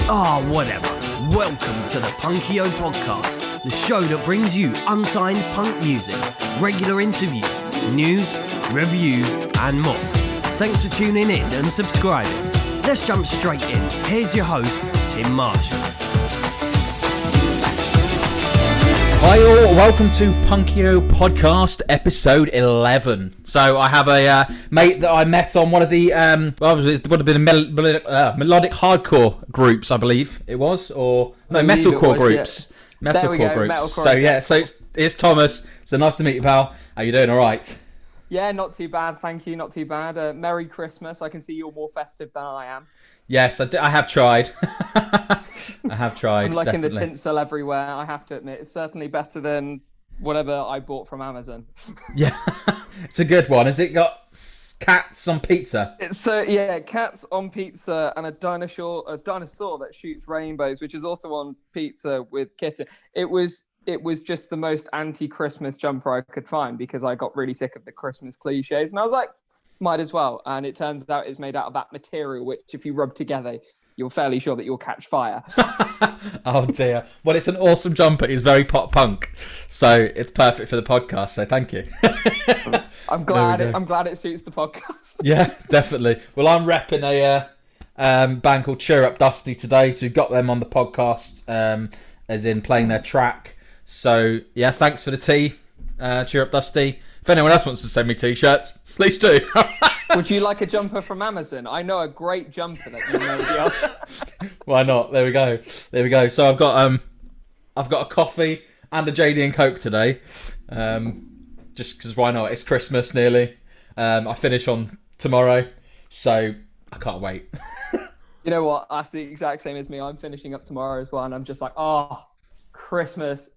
Whatever. Welcome to the Punkio podcast, the show that brings you unsigned punk music, regular interviews, news, reviews, and more. Thanks for tuning in and subscribing. Let's jump straight in. Here's your host, Tim Marshall. Hi all, welcome to Punkio podcast episode 11. So I have a mate that I met on one of the, it would have been a melodic hardcore groups, I believe it was, or no, metalcore groups. Yeah. Metalcore groups. So it's Thomas. So nice to meet you, pal. How you doing? All right? Yeah, not too bad, thank you, not too bad. Merry Christmas. I can see you're more festive than I am. Yes, I have tried. I have tried. I'm liking definitely. the tinsel everywhere, I have to admit. It's certainly better than whatever I bought from Amazon. Yeah, it's a good one. Has it got cats on pizza? Yeah, cats on pizza and a dinosaur that shoots rainbows, which is also on pizza with kitten. It was just the most anti-Christmas jumper I could find because I got really sick of the Christmas cliches, and I was like, might as well. And it turns out it's made out of that material, which if you rub together, you're fairly sure that you'll catch fire. Oh dear. Well, it's an awesome jumper. It's very pop punk, so it's perfect for the podcast. So thank you. I'm glad it suits the podcast. Yeah, definitely. Well, I'm repping a band called Cheer Up Dusty today, so we've got them on the podcast, as in playing their track. So yeah, thanks for the tea, Cheer Up Dusty. If anyone else wants to send me t-shirts, please do. Would you like a jumper from Amazon? I know a great jumper that you know. Why not? There we go. So I've got a coffee and a JD and Coke today, just because why not? It's Christmas nearly. I finish on tomorrow, so I can't wait. You know what? That's the exact same as me. I'm finishing up tomorrow as well, and I'm just like, Christmas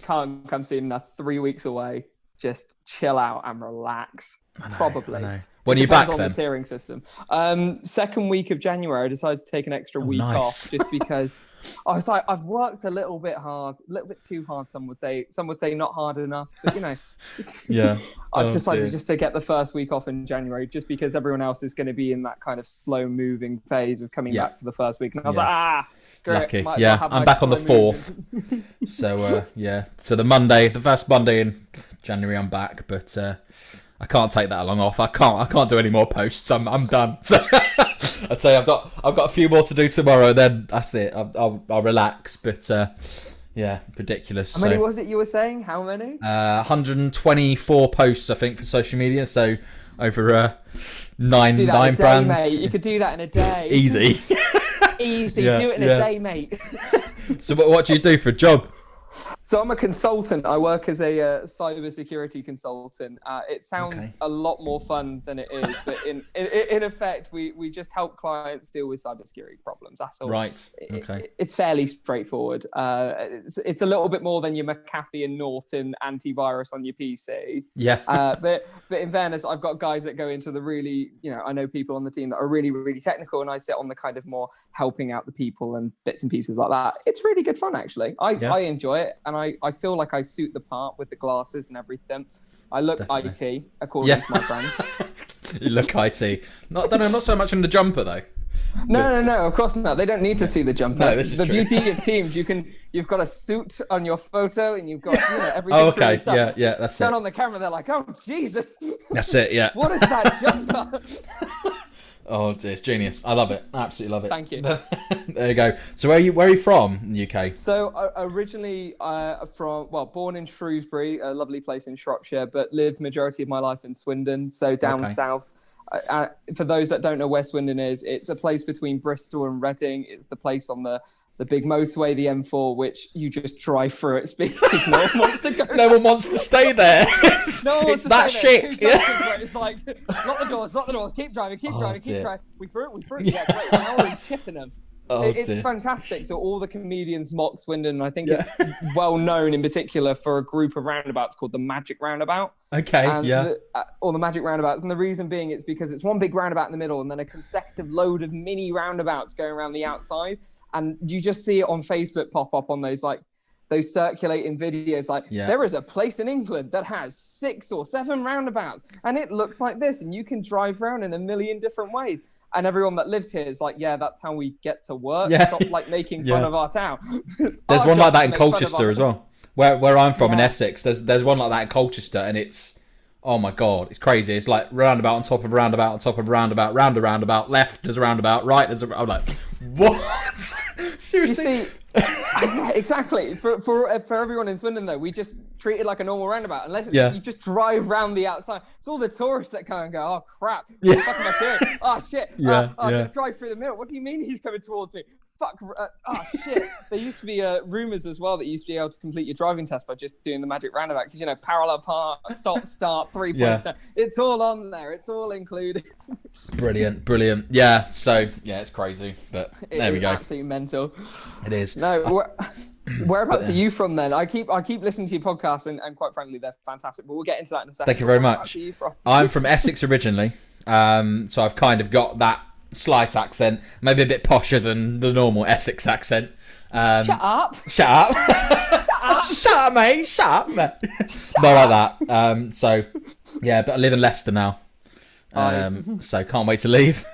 can't come soon enough. 3 weeks away. Just chill out and relax. Probably. I know. When are you back on then? The tiering system. Second week of January, I decided to take an extra week off just because I was like, I've worked a little bit too hard. Some would say not hard enough, but you know. Yeah. I've decided just to get the first week off in January, just because everyone else is going to be in that kind of slow moving phase of coming back for the first week, and I was like, screw lucky. it. Yeah, I'm back on the 4th. So so the first Monday in January, I'm back, but. I can't take that long off. I can't do any more posts. I'm done. So I'd say I've got a few more to do tomorrow. Then that's it. I'll relax. But yeah, ridiculous. How many was it you were saying? How many? 124 posts, I think, for social media. So over nine brands. Mate. You could do that in a day. Easy. Easy. Do it in a day, mate. So what do you do for a job? So I'm a consultant. I work as a cybersecurity consultant. It sounds a lot more fun than it is, but in effect, we just help clients deal with cybersecurity problems. That's all. Right. Okay. It's fairly straightforward. It's a little bit more than your McAfee and Norton antivirus on your PC. Yeah. But in fairness, I've got guys that go into the really, I know people on the team that are really, really technical, and I sit on the kind of more helping out the people and bits and pieces like that. It's really good fun, actually. I enjoy it, and I feel like I suit the part with the glasses and everything. I look definitely. IT, according to my friends. You look IT. Not so much in the jumper, though. No, of course not. They don't need to see the jumper. No, this is the true. beauty of Teams, you've got a suit on your photo, and you've got everything. Oh, okay, yeah, that's Turn it. on the camera, they're like, oh, Jesus. That's it, yeah. What is that jumper? Oh dear, it's genius. I love it. I absolutely love it. Thank you. There you go. So where are you from in the UK? So originally born in Shrewsbury, a lovely place in Shropshire, but lived majority of my life in Swindon, so down south. For those that don't know where Swindon is, it's a place between Bristol and Reading. It's the place on the big motorway, the M4, which you just drive through at speed because no one wants to go. No one wants to stay there. No one wants it's that shit. It's like, lock the doors, keep driving. We threw it. Yeah, great. Now we're in Chippenham. It's fantastic. So all the comedians mock Swindon, and I think it's well known in particular for a group of roundabouts called the Magic Roundabout. Okay, or the Magic Roundabouts. And the reason being it's because it's one big roundabout in the middle and then a consecutive load of mini roundabouts going around the outside. And you just see it on Facebook pop up on those circulating videos. There is a place in England that has 6 or 7 roundabouts, and it looks like this, and you can drive around in a million different ways. and everyone that lives here is like, yeah, that's how we get to work. Yeah. Stop like making fun of our town. There's one like that in Colchester as well. Where I'm from in Essex, there's one like that in Colchester, and it's, oh my god, it's crazy. It's like roundabout on top of roundabout on top of roundabout, round a roundabout, left there's a roundabout, right there's a. I'm like, what? Seriously? You see, exactly. For everyone in Swindon though, we just treat it like a normal roundabout. Unless you just drive round the outside. It's all the tourists that come and go, oh crap, what the fuck am I doing? Oh shit, I'm gonna drive through the middle. What do you mean he's coming towards me? Fuck, oh shit. There used to be rumours as well that you used to be able to complete your driving test by just doing the magic roundabout, because, you know, parallel park, start, 3-pointer. It's all on there. It's all included. Brilliant. Yeah, so, it's crazy, but there we go. It's absolutely mental. It is. No, whereabouts are you from then? I keep listening to your podcasts, and quite frankly, they're fantastic, but we'll get into that in a second. Thank you very much. Where are you from? I'm from Essex originally, so I've kind of got that slight accent, maybe a bit posher than the normal Essex accent. Shut up, mate. Not like that. So yeah, but I live in Leicester now, so can't wait to leave.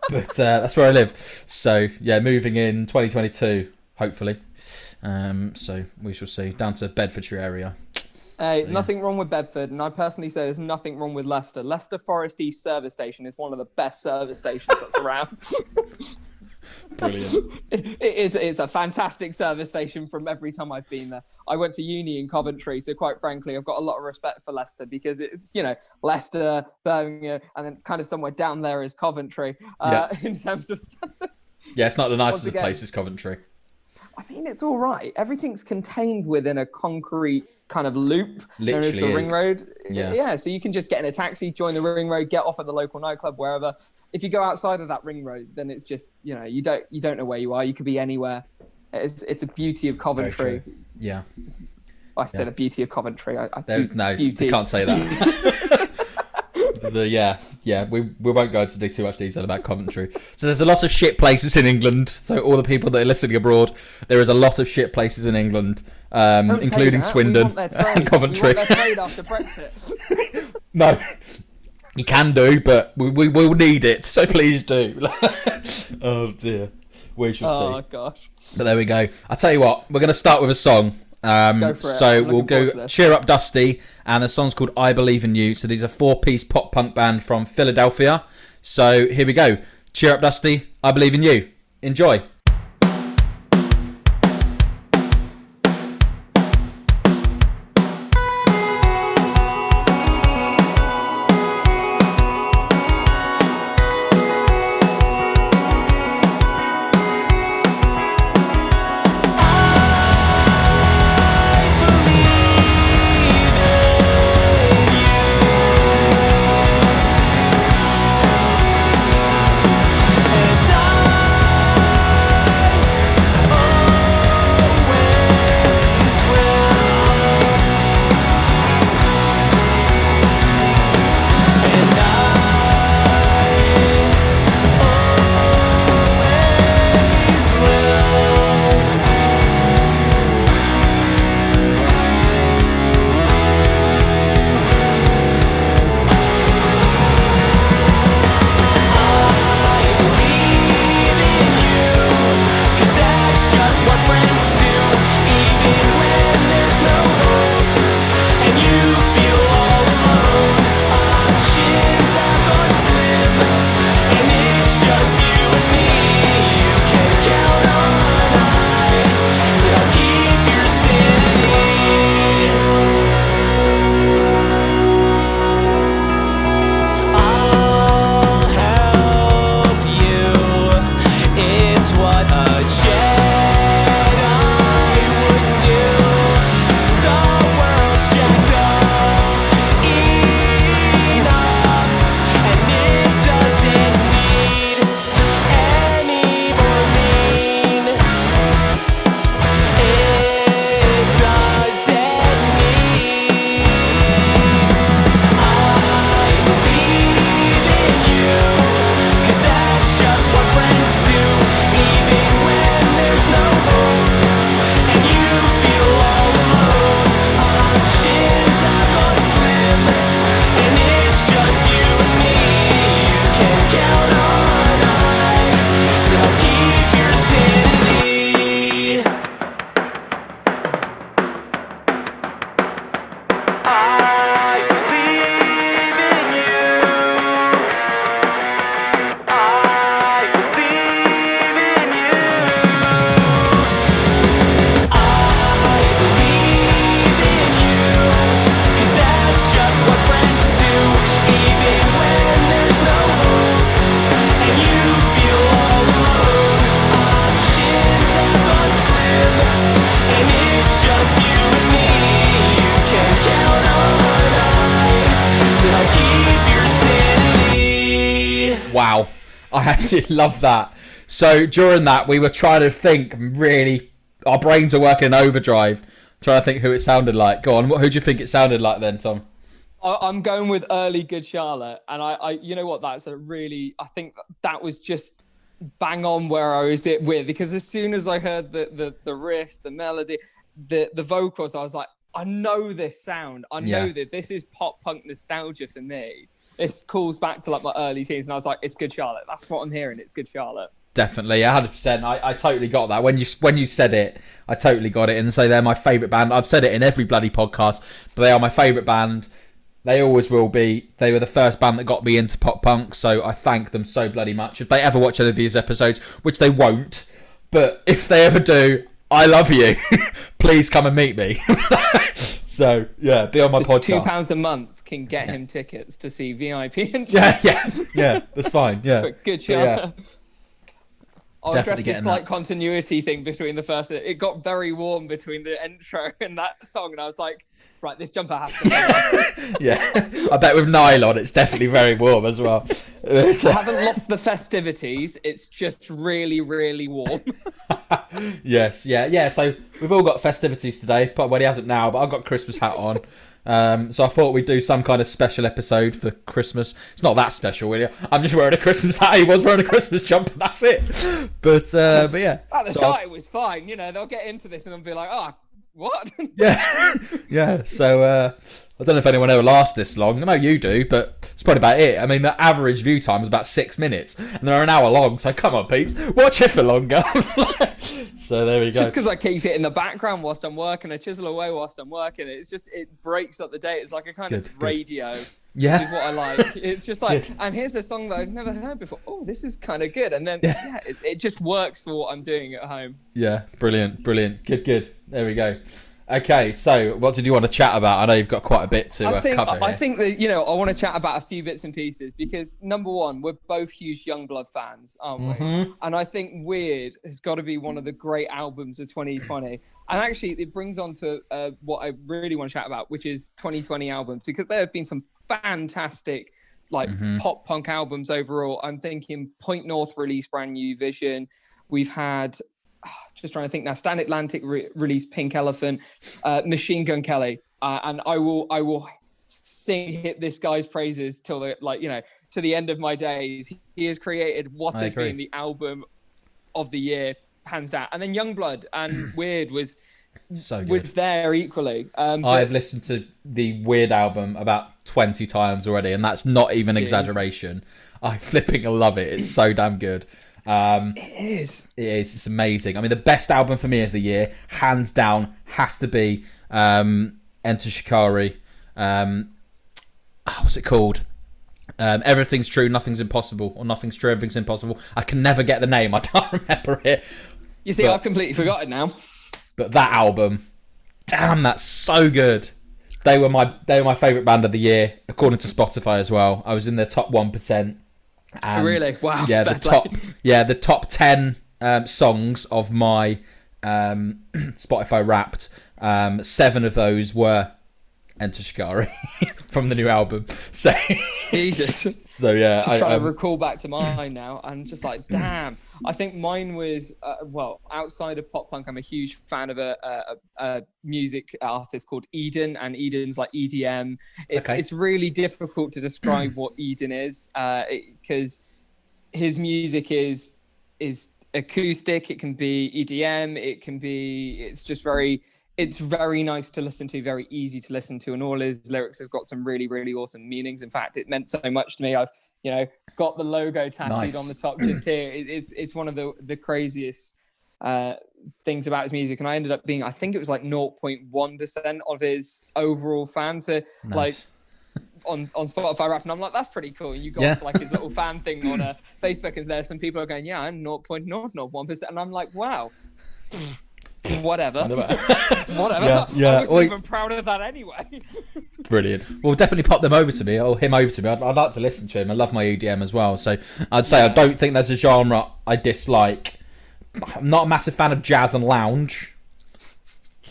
But that's where I live. So yeah, moving in 2022, hopefully. So we shall see. Down to Bedfordshire area. Hey, so, nothing wrong with Bedford, and I personally say there's nothing wrong with Leicester. Leicester Forest East service station is one of the best service stations that's around. Brilliant. It's a fantastic service station from every time I've been there. I went to uni in Coventry, so quite frankly, I've got a lot of respect for Leicester, because it's, you know, Leicester, Birmingham, and then it's kind of somewhere down there is Coventry in terms of standards. Yeah, it's not the nicest of places, Coventry. I mean, it's all right. Everything's contained within a concrete kind of loop. Literally known as the ring road. Yeah. So you can just get in a taxi, join the ring road, get off at the local nightclub, wherever. If you go outside of that ring road, then it's just, you know, you don't know where you are. You could be anywhere. It's a beauty of Coventry. Yeah. I said a beauty of Coventry. You can't say that. We won't go into too much detail about Coventry. So there's a lot of shit places in England. So all the people that are listening abroad, there is a lot of shit places in England, including Swindon and Coventry. We want their trade after Brexit. No, you can do, but we will need it. So please do. Oh dear, we shall see. Oh gosh. But there we go. I'll tell you what, we're going to start with a song. Go for it. So we'll go Cheer Up Dusty, and the song's called I Believe in You. So these are 4-piece pop punk band from Philadelphia. So here we go. Cheer Up Dusty, I Believe in You. Enjoy. And I I actually love that. So during that, we were trying to think really. Our brains are working in overdrive, trying to think who it sounded like. Go on, who do you think it sounded like then, Tom? I'm going with early Good Charlotte, and I you know what? I think that was just bang on where I was with, because as soon as I heard the riff, the melody, the vocals, I was like, I know this sound. I know that this is pop punk nostalgia for me. This calls back to like my early teens, and I was like, it's Good Charlotte. That's what I'm hearing. It's Good Charlotte. Definitely, 100%. I totally got that. When you said it, I totally got it. And so they're my favourite band. I've said it in every bloody podcast, but they are my favourite band. They always will be. They were the first band that got me into pop punk, so I thank them so bloody much. If they ever watch any of these episodes, which they won't, but if they ever do, I love you. Please come and meet me. So, yeah, be on my podcast. £2 a month can get him tickets to see VIP. Yeah, that's fine, yeah. But Good Charlotte. Yeah. I'll address the slight continuity thing between the first. It got very warm between the intro and that song, and I was like, right, this jumper has to be. Yeah, I bet with nylon, it's definitely very warm as well. I haven't lost the festivities. It's just really, really warm. Yes, yeah. So we've all got festivities today. Well, he hasn't now, but I've got a Christmas hat on. So I thought we'd do some kind of special episode for Christmas. It's not that special, really. I'm just wearing a Christmas hat. He was wearing a Christmas jumper. That's it. But yeah. At the start, it was fine. You know, they'll get into this and they'll be like, "Oh, what?" Yeah. So I don't know if anyone ever lasts this long. I know you do, but it's probably about it. I mean, the average view time is about 6 minutes, and they're an hour long. So come on, peeps, watch it for longer. So there we go. Just because I keep it in the background whilst I'm working, I chisel away whilst I'm working. It breaks up the day. It's like a kind of radio. Yeah, which is what I like. It's just like, and here's a song that I've never heard before. Oh, this is kind of good. And then it just works for what I'm doing at home. Yeah, brilliant. Good. There we go. Okay, so what did you want to chat about? I know you've got quite a bit to cover here. I think that, I want to chat about a few bits and pieces because, number one, we're both huge Youngblood fans, aren't we? Mm-hmm. And I think Weird has got to be one of the great albums of 2020. And actually, it brings on to what I really want to chat about, which is 2020 albums, because there have been some fantastic pop punk albums overall. I'm thinking Point North released Brand New Vision. We've had... just trying to think now. Stand Atlantic released Pink Elephant, Machine Gun Kelly, and I will hit this guy's praises till to the end of my days. He has created what has been the album of the year, hands down. And then Youngblood and Weird was there equally. I've listened to the Weird album about 20 times already, and that's not even exaggeration. I flipping love it. It's so damn good. It is. It's amazing. I mean, the best album for me of the year, hands down, has to be Enter Shikari. What's it called? Everything's True, Nothing's Impossible, or Nothing's True, Everything's Impossible. I can never get the name. I can't remember it. You see, I've completely forgotten now. But that album, damn, that's so good. They were my favourite band of the year, according to Spotify as well. I was in their top 1%. And really? Wow. Yeah, the top 10 songs of my Spotify Wrapped. 7 of those were Enter Shikari from the new album. So Jesus. So yeah, just trying to recall back to mine now, and just like, damn. I think mine was outside of pop punk, I'm a huge fan of a music artist called Eden, and Eden's like EDM. It's really difficult to describe what Eden is, because his music is acoustic. It can be EDM. It's very nice to listen to, very easy to listen to, and all his lyrics has got some really, really awesome meanings. In fact, it meant so much to me. I've got the logo tattooed on the top just here. It's one of the craziest things about his music, and I ended up being, I think it was like 0.1% of his overall fans for on Spotify Rap, and I'm like, that's pretty cool. And you go to like his little fan thing on Facebook, and there's some people are going, yeah, I'm 0.001%, and I'm like, wow. Whatever. Yeah. I wasn't even proud of that anyway. Brilliant. Well, definitely pop them over to me, or him over to me. I'd like to listen to him. I love my EDM as well. So I'd say I don't think there's a genre I dislike. I'm not a massive fan of jazz and lounge.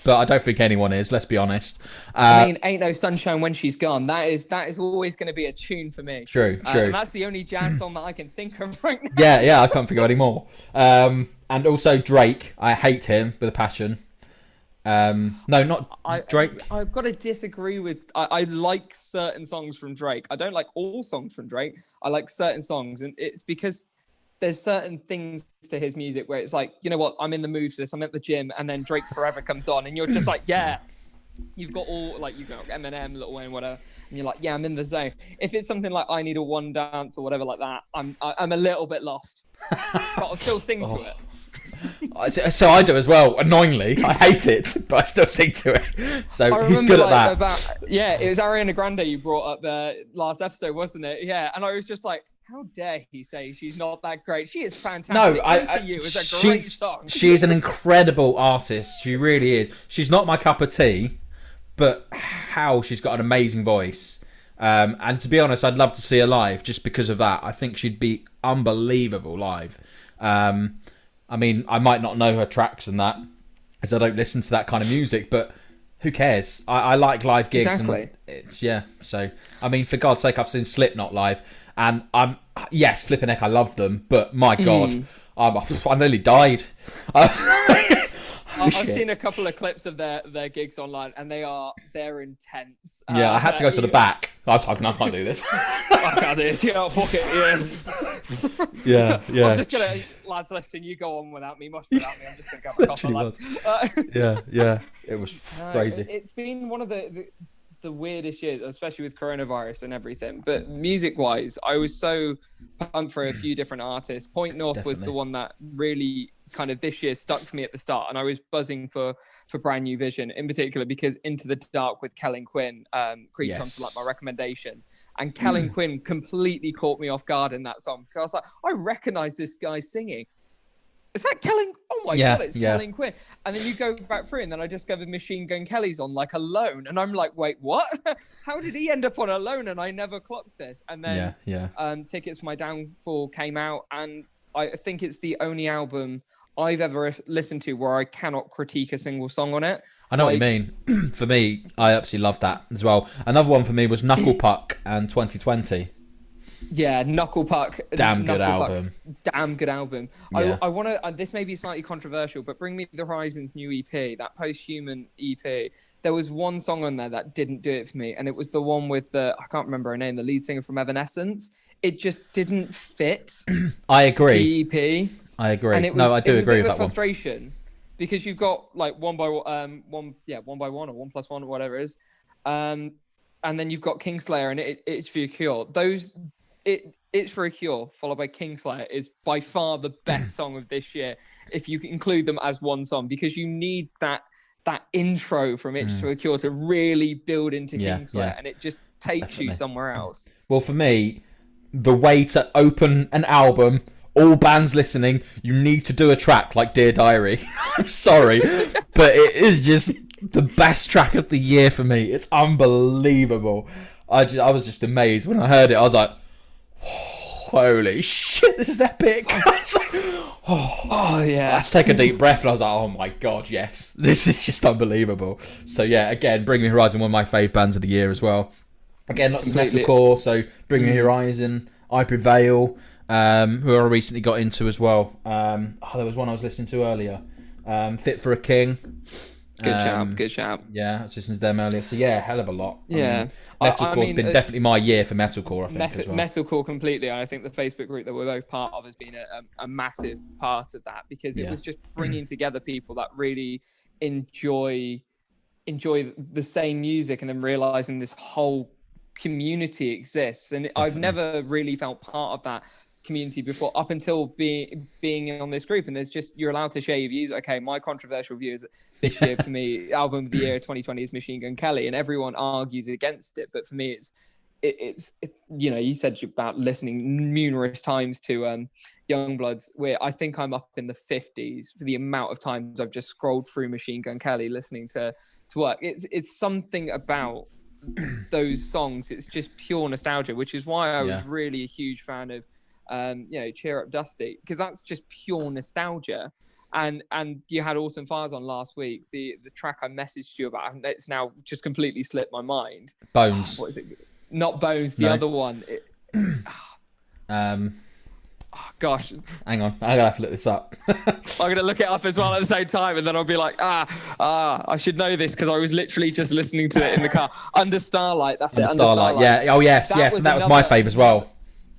but I don't think anyone is. Let's be honest. I mean, Ain't No Sunshine When She's Gone. That is always going to be a tune for me. True. And that's the only jazz song that I can think of right now. Yeah, I can't think of any more. And also Drake. I hate him with a passion. No, not Drake. I've got to disagree with. I like certain songs from Drake. I don't like all songs from Drake. I like certain songs, and it's because there's certain things to his music where it's like, you know what, I'm in the mood for this. I'm at the gym, and then Drake Forever comes on, and you're just like, yeah. You've got all like you've got Eminem, Lil Wayne, whatever, and you're like, yeah, I'm in the zone. If it's something like I Need a One Dance or whatever like that, I'm a little bit lost, but I'll still sing to it. So I do as well. Annoyingly, I hate it, but I still sing to it. So he's good at that. It was Ariana Grande you brought up last episode, wasn't it? Yeah, and I was just like, how dare he say she's not that great? She is fantastic. No, it's a great song. She is an incredible artist. She really is. She's not my cup of tea, but how she's got an amazing voice. And to be honest, I'd love to see her live just because of that. I think she'd be unbelievable live. I mean, I might not know her tracks and that, as I don't listen to that kind of music, but who cares? I like live gigs. Exactly. And so, I mean, for God's sake, I've seen Slipknot live, and flipping heck, I love them, but my God, I nearly died. I've seen a couple of clips of their gigs online, and they're intense. Yeah, I had to go to the back. I can't do this. I can't do this. You know, fuck it. Yeah. I'm just gonna, lads, listen. You go on without me, much without me. I'm just gonna go a couple, lads. Yeah. It was crazy. It's been one of the weirdest years, especially with coronavirus and everything. But music-wise, I was so pumped for a few different artists. Point North was the one that really kind of this year stuck for me at the start, and I was buzzing for Brand New Vision in particular because Into the Dark with Kellen Quinn creeped onto like my recommendation, and Kellen Quinn completely caught me off guard in that song because I was like, I recognize this guy singing. Is that Kellen? Oh my God, it's Kellen Quinn. And then you go back through, and then I discovered Machine Gun Kelly's on like Alone, and I'm like, wait, what? How did he end up on Alone? And I never clocked this. And then Tickets for My Downfall came out, and I think it's the only album I've ever listened to where I cannot critique a single song on it. I know what you mean. For me, I absolutely love that as well. Another one for me was Knuckle Puck and 2020. Yeah, Knuckle Puck. Damn good album. Yeah. I want to. This may be slightly controversial, but Bring Me the Horizon's new EP, that Posthuman EP. There was one song on there that didn't do it for me, and it was the one with I can't remember her name, the lead singer from Evanescence. It just didn't fit. I agree. The EP. I agree. And I do agree with that frustration because you've got like one by one or 1+1 or whatever it is, and then you've got Kingslayer and It's for a Cure. It's for a Cure followed by Kingslayer is by far the best song of this year if you include them as one song, because you need that intro from It's for a Cure to really build into Kingslayer, and it just takes you somewhere else. Well, for me, the way to open an album, all bands listening, you need to do a track like Dear Diary. I'm sorry, but it is just the best track of the year for me. It's unbelievable. I was just amazed when I heard it. I was like, holy shit, this is epic. Oh yeah. Let's take a deep breath, and I was like, oh my God, yes, this is just unbelievable. So yeah, again, Bring Me Horizon, one of my fave bands of the year as well. Again, lots of metalcore. So Bring Me Horizon, I Prevail, who I recently got into as well. There was one I was listening to earlier, Fit for a King. Good shout. Yeah, I was listening to them earlier. So yeah, hell of a lot. Yeah. Metalcore's been definitely my year for metalcore, I think, as well. Metalcore completely. I think the Facebook group that we're both part of has been a massive part of that, because it was just bringing together people that really enjoy the same music, and then realizing this whole community exists. And I've never really felt part of that community before, up until being on this group. And there's just, you're allowed to share your views. Okay, my controversial view is this year for me, album of the year 2020 is Machine Gun Kelly, and everyone argues against it. But for me, it's you know, you said about listening numerous times to Youngbloods, where I think I'm up in the 50s for the amount of times I've just scrolled through Machine Gun Kelly listening to work. It's something about those songs. It's just pure nostalgia, which is why I was really a huge fan of Cheer Up Dusty, because that's just pure nostalgia. And you had Autumn Fires on last week. The track I messaged you about, it's now just completely slipped my mind. Bones. What is it? Not Bones. The other one. Oh, gosh. Hang on, I'm gonna have to look this up. I'm gonna look it up as well at the same time, and then I'll be like, I should know this because I was literally just listening to it in the car. Under Starlight. That's Under it. Starlight. Yeah. Oh yes, yes. And that was my fave as well.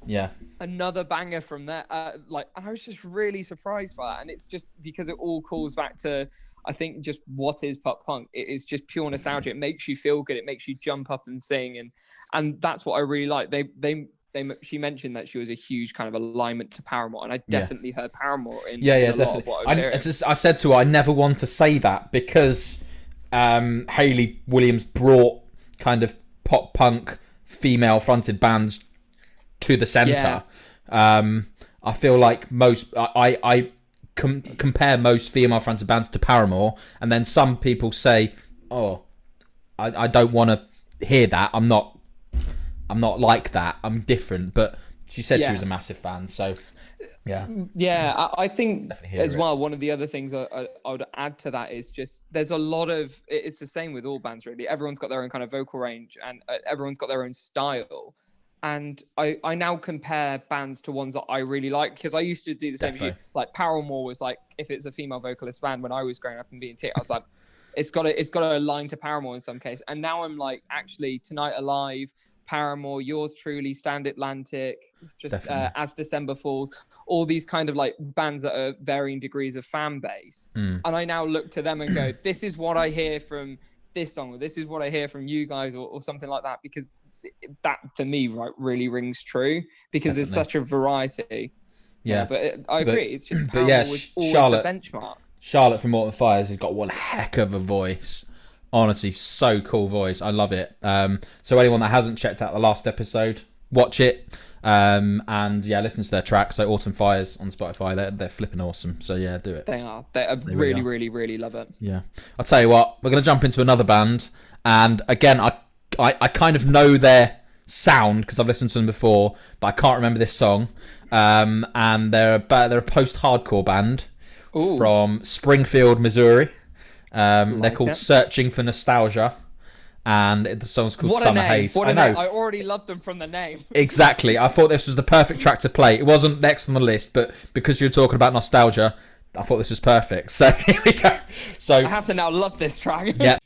Yeah. Another banger from there. And I was just really surprised by that, and it's just because it all calls back to, I think, just what is pop punk. It is just pure nostalgia. It makes you feel good. It makes you jump up and sing, and that's what I really like. She mentioned that she was a huge kind of alignment to Paramore, and I definitely heard Paramore in a definitely. lot of what I was hearing. I said to her, I never want to say that because Hayley Williams brought kind of pop punk female fronted bands to the center. I feel like I compare most female fronted bands to Paramore, and then some people say, "Oh, I don't want to hear that. I'm not like that. I'm different." But she said she was a massive fan, so I think as well, one of the other things I would add to that is just there's a lot of, it's the same with all bands really. Everyone's got their own kind of vocal range, and everyone's got their own style. And I now compare bands to ones that I really like, because I used to do the same as you. Like Paramore was like, if it's a female vocalist band when I was growing up and being I was like, it's got to align to Paramore in some case. And now I'm like, actually, Tonight Alive, Paramore, Yours Truly, Stand Atlantic, just As December Falls, all these kind of like bands that are varying degrees of fan base. And I now look to them and go, this is what I hear from this song, or this is what I hear from you guys, or something like that, because that for me really rings true, because there's such a variety. But I agree, it's just Paramore was always the benchmark. Charlotte from Autumn Fires has got one heck of a voice. Honestly, so cool voice. I love it. So anyone that hasn't checked out the last episode, watch it. And listen to their track. So Autumn Fires on Spotify, they're flipping awesome. So yeah, do it. They really, really, really love it. Yeah. I'll tell you what, we're going to jump into another band. And again, I kind of know their sound because I've listened to them before, but I can't remember this song. And they're a post-hardcore band from Springfield, Missouri. They're called Searching for Nostalgia, and the song's called Summer Haze. I know. I already loved them from the name. Exactly. I thought this was the perfect track to play. It wasn't next on the list, but because you're talking about nostalgia, I thought this was perfect. So here we go. So I have to now love this track. Yeah.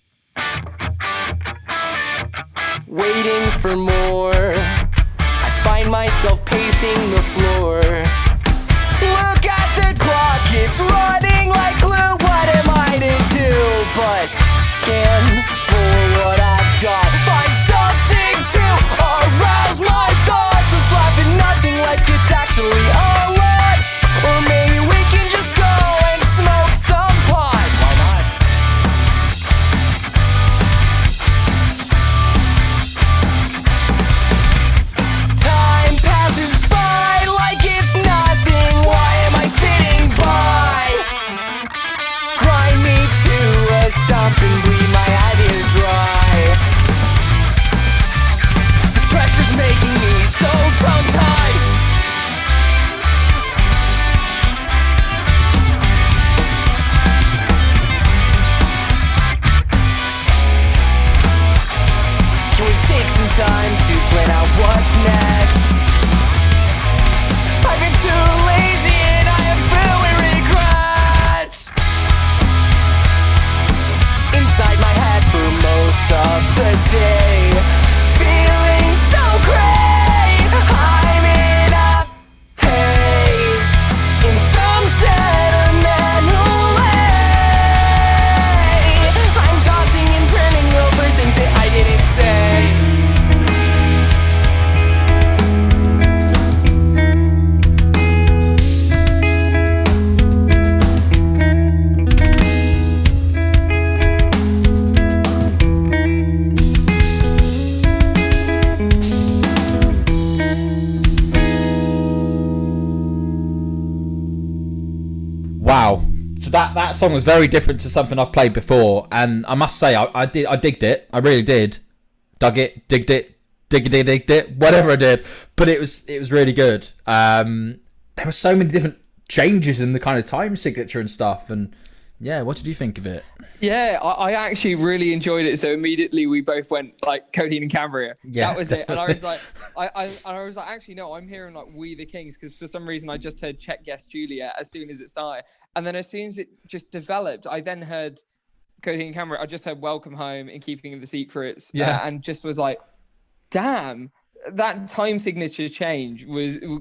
Waiting for more, I find myself pacing the floor. Look at the clock, it's running like glue. What am I to do but scan for what I've got? Find something to arouse my thoughts. A slap at nothing like it's actually a lot. Or maybe we can just go and smoke some pot. Why not? Time passes by like it's nothing. Why am I sitting by? Grind me to a stop and bleed my ideas dry. This pressure's making me so tongue-tied. Can we take some time to plan out what's next? I've been too lazy and I am filled with regrets. Inside my head for most of the day, feeling so great. I'm in a haze, in some sentimental way. I'm tossing and turning over things that I didn't say. Wow. So that song was very different to something I've played before, and I must say I digged it. I really did. Dug it, digged it, digged it, whatever I did. But it was really good. There were so many different changes in the kind of time signature and stuff. And yeah, what did you think of it? Yeah, I actually really enjoyed it. So immediately we both went like Codeine and Cambria. Yeah, that was definitely. it. And I was like, I was like, actually no, I'm hearing like We the Kings, because for some reason I just heard Check Yes Juliet as soon as it started, and then as soon as it just developed, I then heard Codeine and Cambria. I just heard Welcome Home, In Keeping of the Secrets, and just was like, damn. That time signature change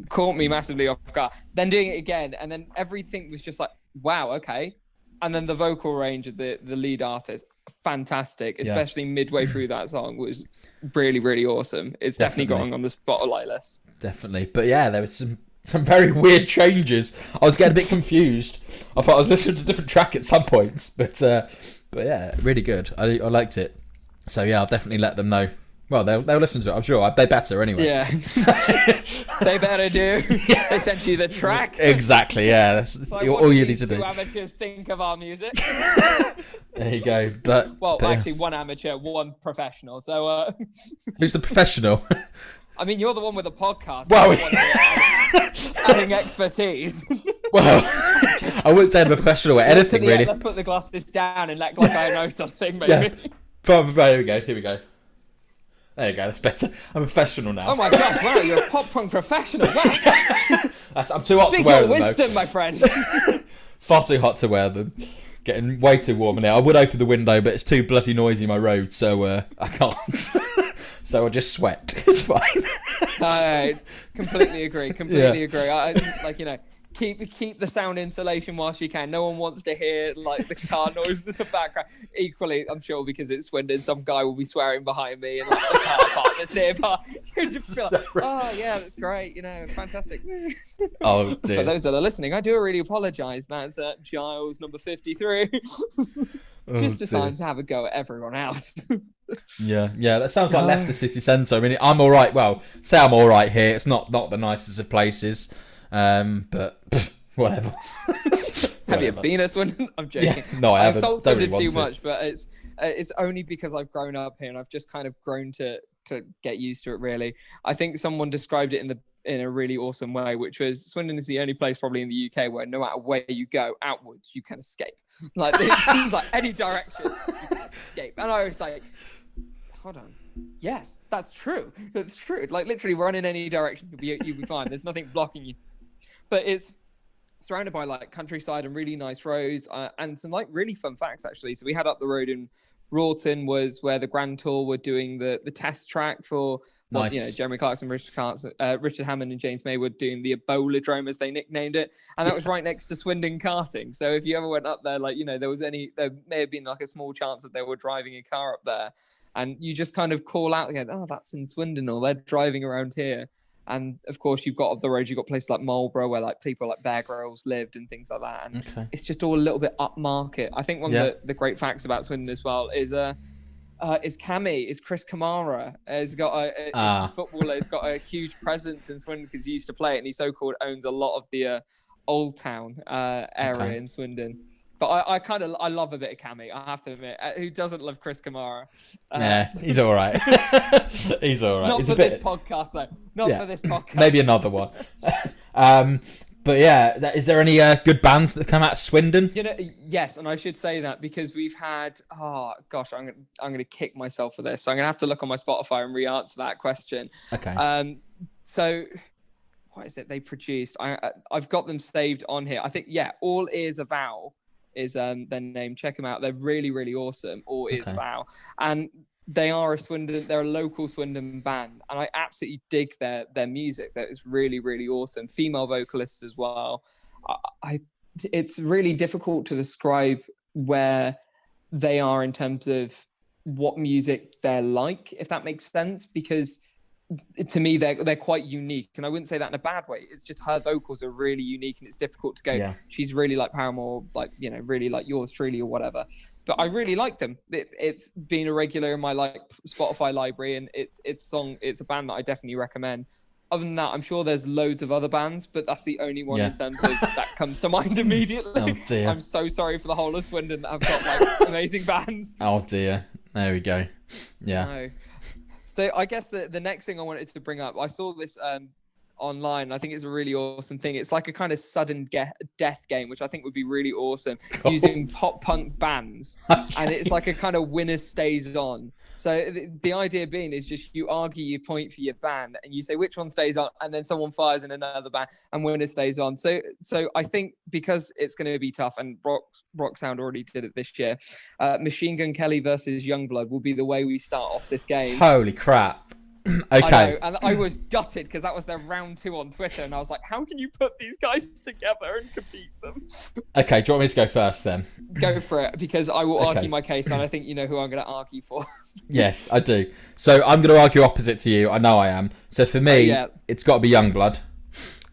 caught me massively off guard. Then doing it again, and then everything was just like, wow, okay. And then the vocal range of the lead artist, fantastic, especially midway through that song, was really, really awesome. It's definitely going on the spotlight list. Definitely. But yeah, there was some very weird changes. I was getting a bit confused. I thought I was listening to a different track at some points. But yeah, really good. I liked it. So yeah, I'll definitely let them know. Well, they'll listen to it, I'm sure. They better anyway. Yeah. They better do. They sent you the track. Exactly, yeah. That's like, all you need to do. Two amateurs think of our music. There you go. But actually, one amateur, one professional. So who's the professional? I mean, you're the one with the podcast. Well, adding expertise. Well, I wouldn't say I'm a professional at anything, really. Let's put the glasses down and act like I know something, maybe. Yeah. Here we go. There you go, that's better. I'm a professional now. Oh my gosh, wow, you're a pop punk professional. Wow. I'm too hot to wear them, wisdom, my friend. Far too hot to wear them. Getting way too warm in here. I would open the window, but it's too bloody noisy, my road, so I can't. So I just sweat. It's fine. I completely agree. Agree. Keep the sound insulation whilst you can. No one wants to hear like the car noise in the background. Equally, I'm sure because it's Swindon, some guy will be swearing behind me and like the car park that's nearby. You just feel like, oh yeah, that's great, fantastic. Oh dear. For those that are listening, I do really apologise. That's Giles number 53. Just decided to have a go at everyone else. Yeah, that sounds like Leicester City Centre. I mean, I'm all right. Well, say I'm all right here. It's not the nicest of places. But whatever. Have you been at Swindon? I'm joking. Yeah, no, I haven't. I've Swindon too much, but it's only because I've grown up here and I've just kind of grown to get used to it. Really, I think someone described it in a really awesome way, which was Swindon is the only place probably in the UK where no matter where you go outwards, you can escape. Like it's like any direction, you can escape. And I was like, hold on. Yes, that's true. That's true. Like literally, run in any direction, you'll be fine. There's nothing blocking you. But it's surrounded by like countryside and really nice roads and some like really fun facts actually. So we had up the road in Rawton was where the Grand Tour were doing the test track for nice. Jeremy Clarkson, Richard Hammond and James May were doing the Ebola-drome as they nicknamed it, and that was right next to Swindon karting. So if you ever went up there, there may have been like a small chance that they were driving a car up there, and you just kind of call out again, oh, that's in Swindon, or they're driving around here. And of course, you've got up the road, you've got places like Marlborough where like people like Bear Grylls lived and things like that. And it's just all a little bit upmarket. I think one of the great facts about Swindon as well is Cammy, is Chris Kamara. Has got a footballer. Has got a huge presence in Swindon because he used to play it, and he so-called owns a lot of the Old Town area in Swindon. But I love a bit of Cammy, I have to admit. Who doesn't love Chris Kamara? Yeah, he's all right. He's all right. Not for this podcast, though. Not for this podcast. Maybe another one. But yeah, is there any good bands that come out of Swindon? Yes, and I should say that because we've had. Oh gosh, I'm gonna kick myself for this. So I'm gonna have to look on my Spotify and re-answer that question. Okay. So what is it they produced? I've got them saved on here. I think All Ears a Vow is their name. Check them out. They're really, really awesome. All Ears a Vow, and they're a local Swindon band, and I absolutely dig their music. That is really, really awesome. Female vocalist as well. It's really difficult to describe where they are in terms of what music they're like, if that makes sense, because to me they're quite unique, and I wouldn't say that in a bad way. It's just her vocals are really unique, and it's difficult to go, she's really like Paramore, like really like Yours Truly or whatever. But I really like them. It's been a regular in my like Spotify library, and it's a band that I definitely recommend. Other than that, I'm sure there's loads of other bands, but that's the only one in terms of that comes to mind immediately. Oh dear. I'm so sorry for the whole of Swindon that I've got like amazing bands. Oh dear. There we go. Yeah. No. So I guess the next thing I wanted to bring up, I saw this online. I think it's a really awesome thing. It's like a kind of sudden death game, which I think would be really awesome, using pop punk bands. And it's like a kind of winner stays on. So the idea being is just you argue your point for your band and you say which one stays on, and then someone fires in another band and winner stays on. So I think because it's going to be tough, and Rock Sound already did it this year, Machine Gun Kelly versus Youngblood will be the way we start off this game. Holy crap. Okay. I know, and I was gutted because that was their round 2 on Twitter, and I was like, how can you put these guys together and compete them? Okay, do you want me to go first then? Go for it, because I will argue my case, and I think you know who I'm going to argue for. Yes, I do. So I'm going to argue opposite to you. I know I am. So for me, It's got to be Youngblood.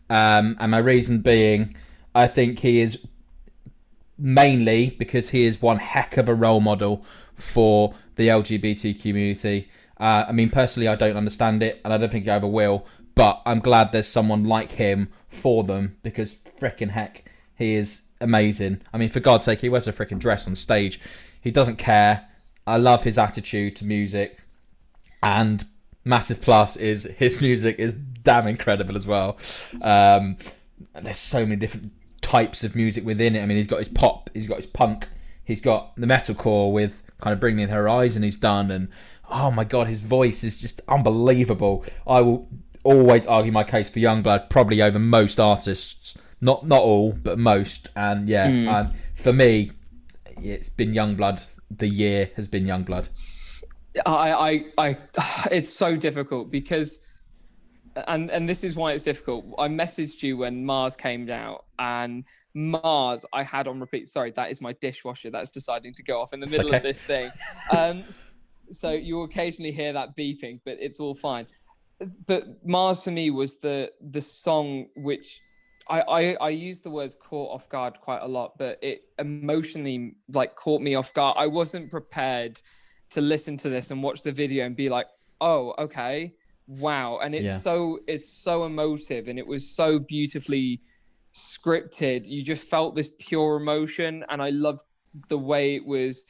And my reason being, I think he is mainly because he is one heck of a role model for the LGBT community. I mean, personally, I don't understand it, and I don't think I ever will, but I'm glad there's someone like him for them, because frickin' heck, he is amazing. I mean, for God's sake, he wears a frickin' dress on stage. He doesn't care. I love his attitude to music, and massive plus is his music is damn incredible as well. There's so many different types of music within it. I mean, he's got his pop, he's got his punk, he's got the metalcore with kind of Bring Me the Horizon he's done, and oh my God, his voice is just unbelievable. I will always argue my case for Youngblood, probably over most artists. Not all, but most. And yeah, for me, it's been Youngblood. The year has been Youngblood. It's so difficult because, and this is why it's difficult. I messaged you when Mars came out, and Mars I had on repeat. Sorry, that is my dishwasher that's deciding to go off in the middle of this thing. So you'll occasionally hear that beeping, but it's all fine. But Mars for me was the song which I use the words caught off guard quite a lot, but it emotionally like caught me off guard. I wasn't prepared to listen to this and watch the video and be like, oh, okay, wow. And it's so emotive, and it was so beautifully scripted. You just felt this pure emotion, and I loved the way it was.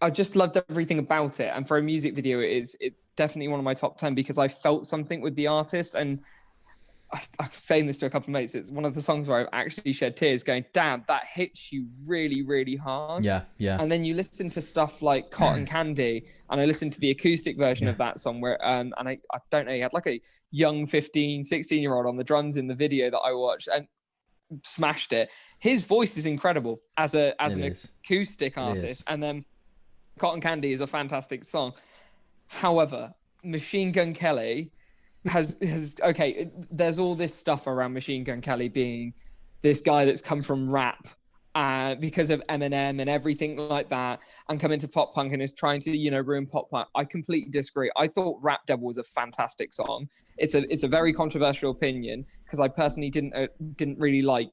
I just loved everything about it. And for a music video, it's definitely one of my top 10 because I felt something with the artist. And I was saying this to a couple of mates. It's one of the songs where I've actually shed tears going, damn, that hits you really, really hard. Yeah. And then you listen to stuff like Cotton Candy, and I listened to the acoustic version of that song where, and I don't know, he had like a young 15, 16-year-old on the drums in the video that I watched and smashed it. His voice is incredible as an acoustic artist. And then Cotton Candy is a fantastic song. However, Machine Gun Kelly has okay, there's all this stuff around Machine Gun Kelly being this guy that's come from rap because of Eminem and everything like that, and come into pop punk and is trying to, ruin pop punk. I completely disagree. I thought Rap Devil was a fantastic song. It's a very controversial opinion because I personally didn't really like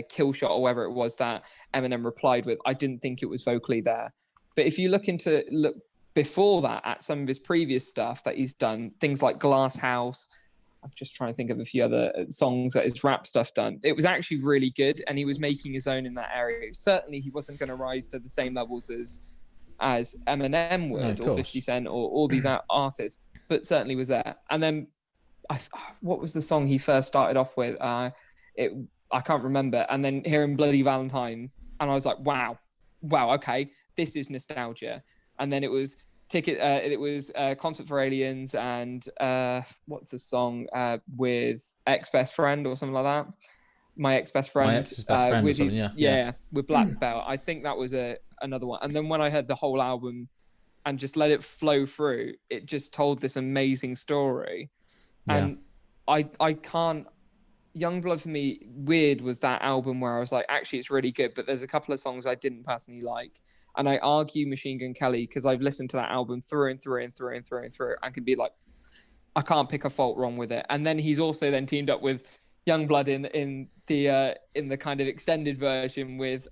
Kill Shot or whatever it was that Eminem replied with. I didn't think it was vocally there. But if you look before that at some of his previous stuff that he's done, things like Glass House, I'm just trying to think of a few other songs that his rap stuff done. It was actually really good, and he was making his own in that area. Certainly, he wasn't going to rise to the same levels as Eminem would, or 50 Cent, or all these artists, but certainly was there. And then, what was the song he first started off with? I can't remember. And then hearing Bloody Valentine, and I was like, wow, okay. This is nostalgia. And then it was Concert for Aliens and what's the song with Ex-Best Friend or something like that. My Ex-Best Friend. My Ex's Best Friend or something, with Black Belt. I think that was another one. And then when I heard the whole album and just let it flow through, it just told this amazing story. And I can't. Youngblood for me, Weird was that album where I was like, actually, it's really good, but there's a couple of songs I didn't personally like. And I argue Machine Gun Kelly because I've listened to that album through and through, and can be like, I can't pick a fault wrong with it. And then he's also then teamed up with Youngblood in the kind of extended version with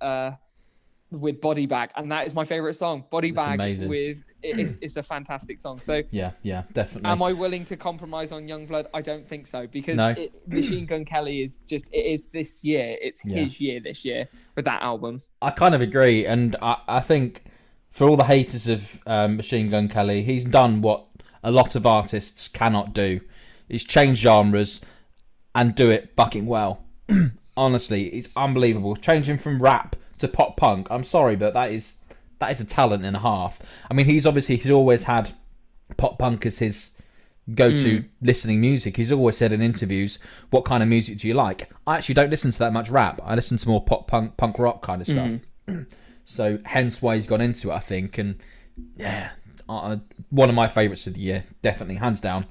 Body Bag, and that is my favorite song. Body Bag it's a fantastic song. So yeah, definitely. Am I willing to compromise on Youngblood? I don't think so, because Machine Gun Kelly is this year. It's his year this year with that album. I kind of agree, and I think for all the haters of Machine Gun Kelly, he's done what a lot of artists cannot do. He's changed genres. and do it fucking well. Honestly, it's unbelievable. Changing from rap to pop punk. I'm sorry, but that is a talent and a half. I mean, he's always had pop punk as his go-to listening music. He's always said in interviews, what kind of music do you like? I actually don't listen to that much rap. I listen to more pop punk rock kind of stuff. So hence why he's gone into it, I think. And yeah, one of my favourites of the year, definitely, hands down.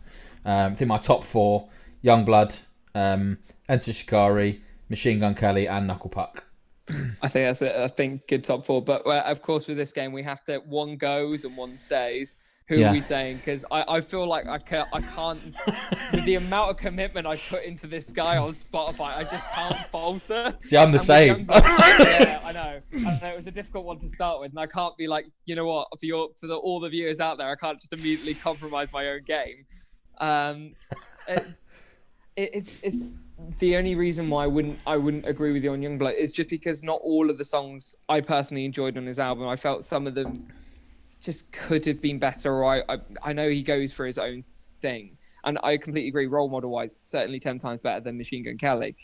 I think my top 4, Youngblood, Enter Shikari, Machine Gun Kelly, and Knuckle Puck. I think that's I think good top 4. But of course, with this game, we have to one goes and one stays. Who are we saying? Because I feel like I can't with the amount of commitment I put into this guy on Spotify, I just can't falter. See, I'm the same. Yeah, I know. It was a difficult one to start with, and I can't be like, you know what, for all the viewers out there, I can't just immediately compromise my own game. It's the only reason why I wouldn't agree with you on Youngblood is just because not all of the songs I personally enjoyed on his album. I felt some of them just could have been better. Or I know he goes for his own thing, and I completely agree. Role model wise, certainly 10 times better than Machine Gun Kelly.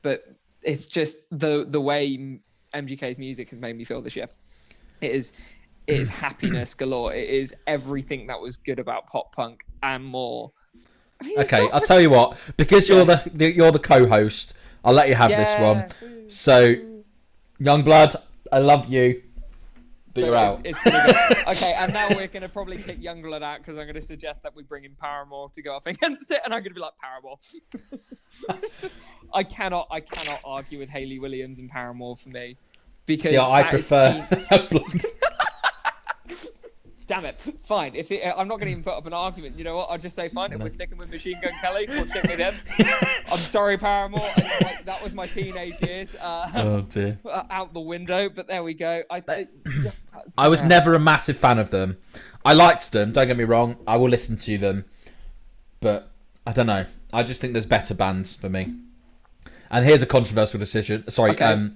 But it's just the way MGK's music has made me feel this year. It is happiness galore. It is everything that was good about pop punk and more. I mean, okay, I'll tell you what. Because you're the co-host, I'll let you have this one. So, Youngblood, I love you. But you're out. It's pretty good. Okay, and now we're going to probably kick Youngblood out because I'm going to suggest that we bring in Paramore to go up against it, and I'm going to be like, Paramore. I cannot argue with Hayley Williams and Paramore for me. Because I prefer Blood. Damn it. Fine. I'm not going to even put up an argument. You know what? I'll just say, fine. If we're sticking with Machine Gun Kelly, we'll stick with him. I'm sorry, Paramore. That was my teenage years. Oh, dear. Out the window. But there we go. I was never a massive fan of them. I liked them. Don't get me wrong. I will listen to them. But I don't know. I just think there's better bands for me. And here's a controversial decision. Sorry. Okay,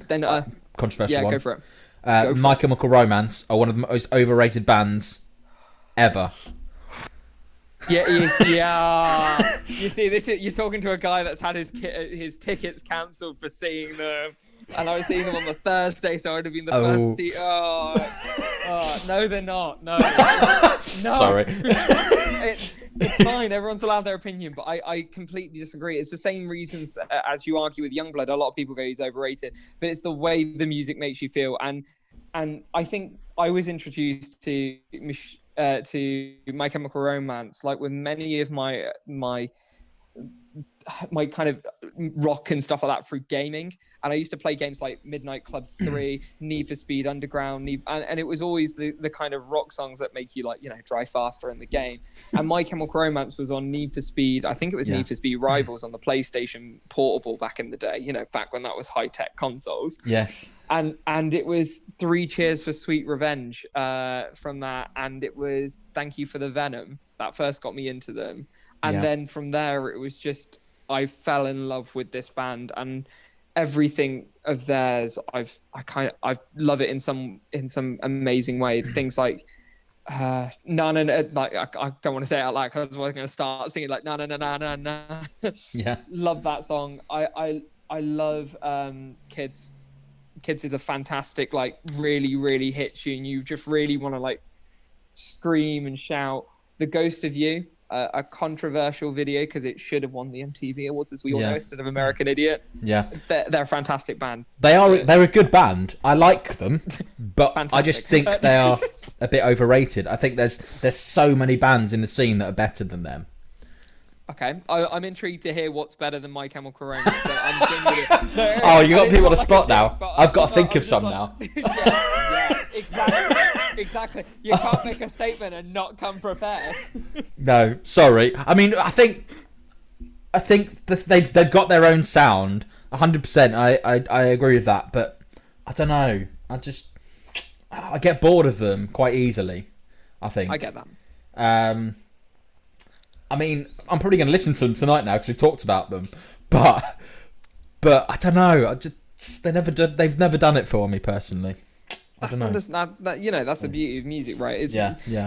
controversial one. Go for it. My Chemical Romance are one of the most overrated bands ever. Yeah. You see, you're talking to a guy that's had his tickets cancelled for seeing them, and I was seeing them on the Thursday, so I'd have been the first to. No, they're not. No. Sorry. It's fine. Everyone's allowed their opinion, but I completely disagree. It's the same reasons as you argue with Youngblood. A lot of people go he's overrated, but it's the way the music makes you feel. And I think I was introduced to My Chemical Romance like with many of my kind of rock and stuff like that through gaming. And I used to play games like Midnight Club 3, Need for Speed Underground, and it was always the kind of rock songs that make you drive faster in the game. And My Chemical Romance was on Need for Speed. I think it was Need for Speed Rivals on the PlayStation Portable back in the day, back when that was high-tech consoles. Yes. And it was 3 Cheers for Sweet Revenge from that, and it was Thank You for the Venom that first got me into them. And then from there, it was just, I fell in love with this band, and everything of theirs, I love it in some amazing way. Things like, I don't want to say it out loud because I was going to start singing like na na na na na na. Yeah. Love that song. I love Kids. Kids is a fantastic, really, really hits you, and you just really want to scream and shout. The Ghost of You. A controversial video because it should have won the MTV Awards, as we all know, instead of American Idiot. Yeah, they're a fantastic band. They're a good band. I like them, but fantastic. I just think they are a bit overrated. I think there's so many bands in the scene that are better than them. Okay, I'm intrigued to hear what's better than My Chemical Romance. So you got people on the spot now. I've got to think of some now. Yeah, exactly. You can't make a statement and not come prepared. No, sorry. I mean, I think they've got their own sound. 100%. I agree with that, but I don't know. I get bored of them quite easily. I think I get that. I mean, I'm probably going to listen to them tonight now because we've talked about them, but I don't know. They've never done it for me personally. That's the beauty of music, right?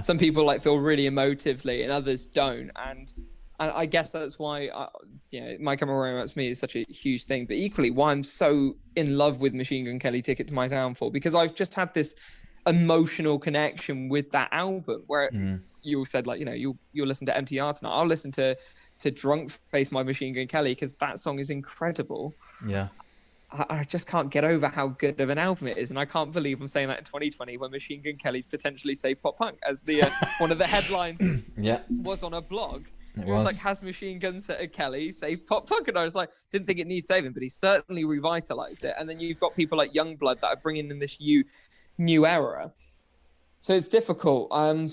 Some people feel really emotively and others don't, and And I guess that's why, My Chemical Romance to me is such a huge thing. But equally, why I'm so in love with Machine Gun Kelly, Ticket to My Downfall, because I've just had this emotional connection with that album. Where you said, like, you'll listen to MTR tonight. I'll listen to Drunk Face by Machine Gun Kelly because that song is incredible. Yeah. I just can't get over how good of an album it is, and I can't believe I'm saying that in 2020 when Machine Gun Kelly potentially saved pop punk, as the one of the headlines was on a blog. It was like, has Machine Gun Kelly saved pop punk? And I was like, didn't think it needs saving, but he certainly revitalized it. And then you've got people like Youngblood that are bringing in this new era. So it's difficult. So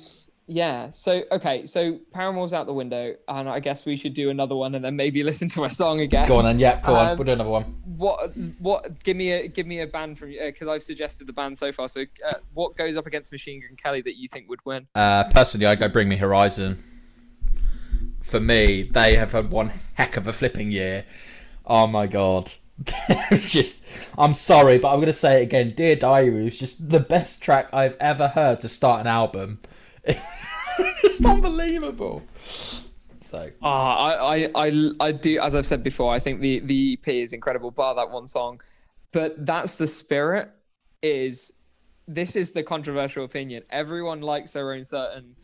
Paramore's out the window, and I guess we should do another one, and then maybe listen to a song again. Go on, and go on, we'll do another one. What? Give me a band from you, because I've suggested the band so far. So, what goes up against Machine Gun Kelly that you think would win? Personally, I go Bring Me Horizon. For me, they have had one heck of a flipping year. Oh my god. It's just, I'm sorry, but I'm going to say it again. Dear Diary was just the best track I've ever heard to start an album. It's just unbelievable. So I do, as I've said before, I think the EP is incredible, bar that one song. But that's the spirit. This is the controversial opinion. Everyone likes their own certain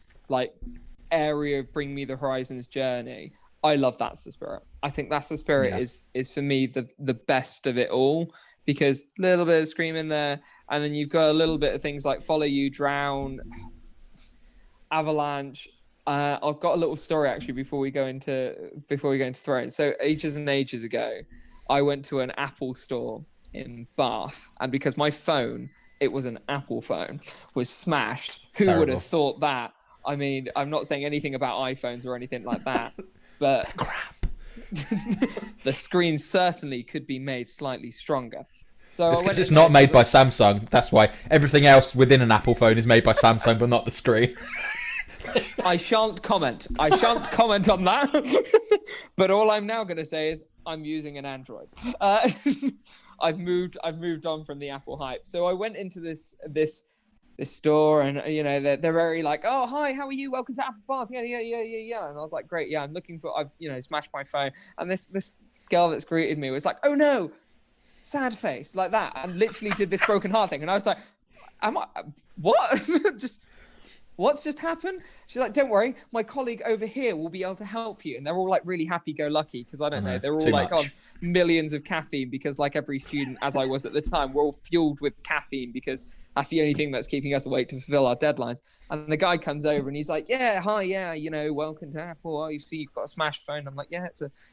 area of Bring Me the Horizon's journey. I love That's the Spirit. I think That's the Spirit is for me the best of it all, because a little bit of Scream in there, and then you've got a little bit of things like Follow You, Drown, Avalanche. I've got a little story actually before we go into Throne. So ages and ages ago, I went to an Apple store in Bath, and because my phone, it was an Apple phone, was smashed. Who would have thought that? I mean, I'm not saying anything about iPhones or anything like that, but crap. The screen certainly could be made slightly stronger. So it's because it's not made by Samsung. That's why everything else within an Apple phone is made by Samsung, but not the screen. I shan't comment on that. But all I'm now going to say is I'm using an Android. I've moved on from the Apple hype. So I went into this store, and they're very like, oh hi, how are you, welcome to Apple Bath, yeah, and I was like, great, yeah, I'm looking for, I've smashed my phone, and this girl that's greeted me was like, oh no, sad face, like that, and literally did this broken heart thing, and I was like, what? What's just happened? She's like, don't worry, my colleague over here will be able to help you. And they're all like really happy-go-lucky, because I don't know, they're all like on millions of caffeine, because like every student, as I was at the time, we're all fueled with caffeine, because that's the only thing that's keeping us awake to fulfill our deadlines. And the guy comes over and he's like, yeah, hi, yeah, welcome to Apple. Oh, you've got a smashed phone. I'm like, yeah,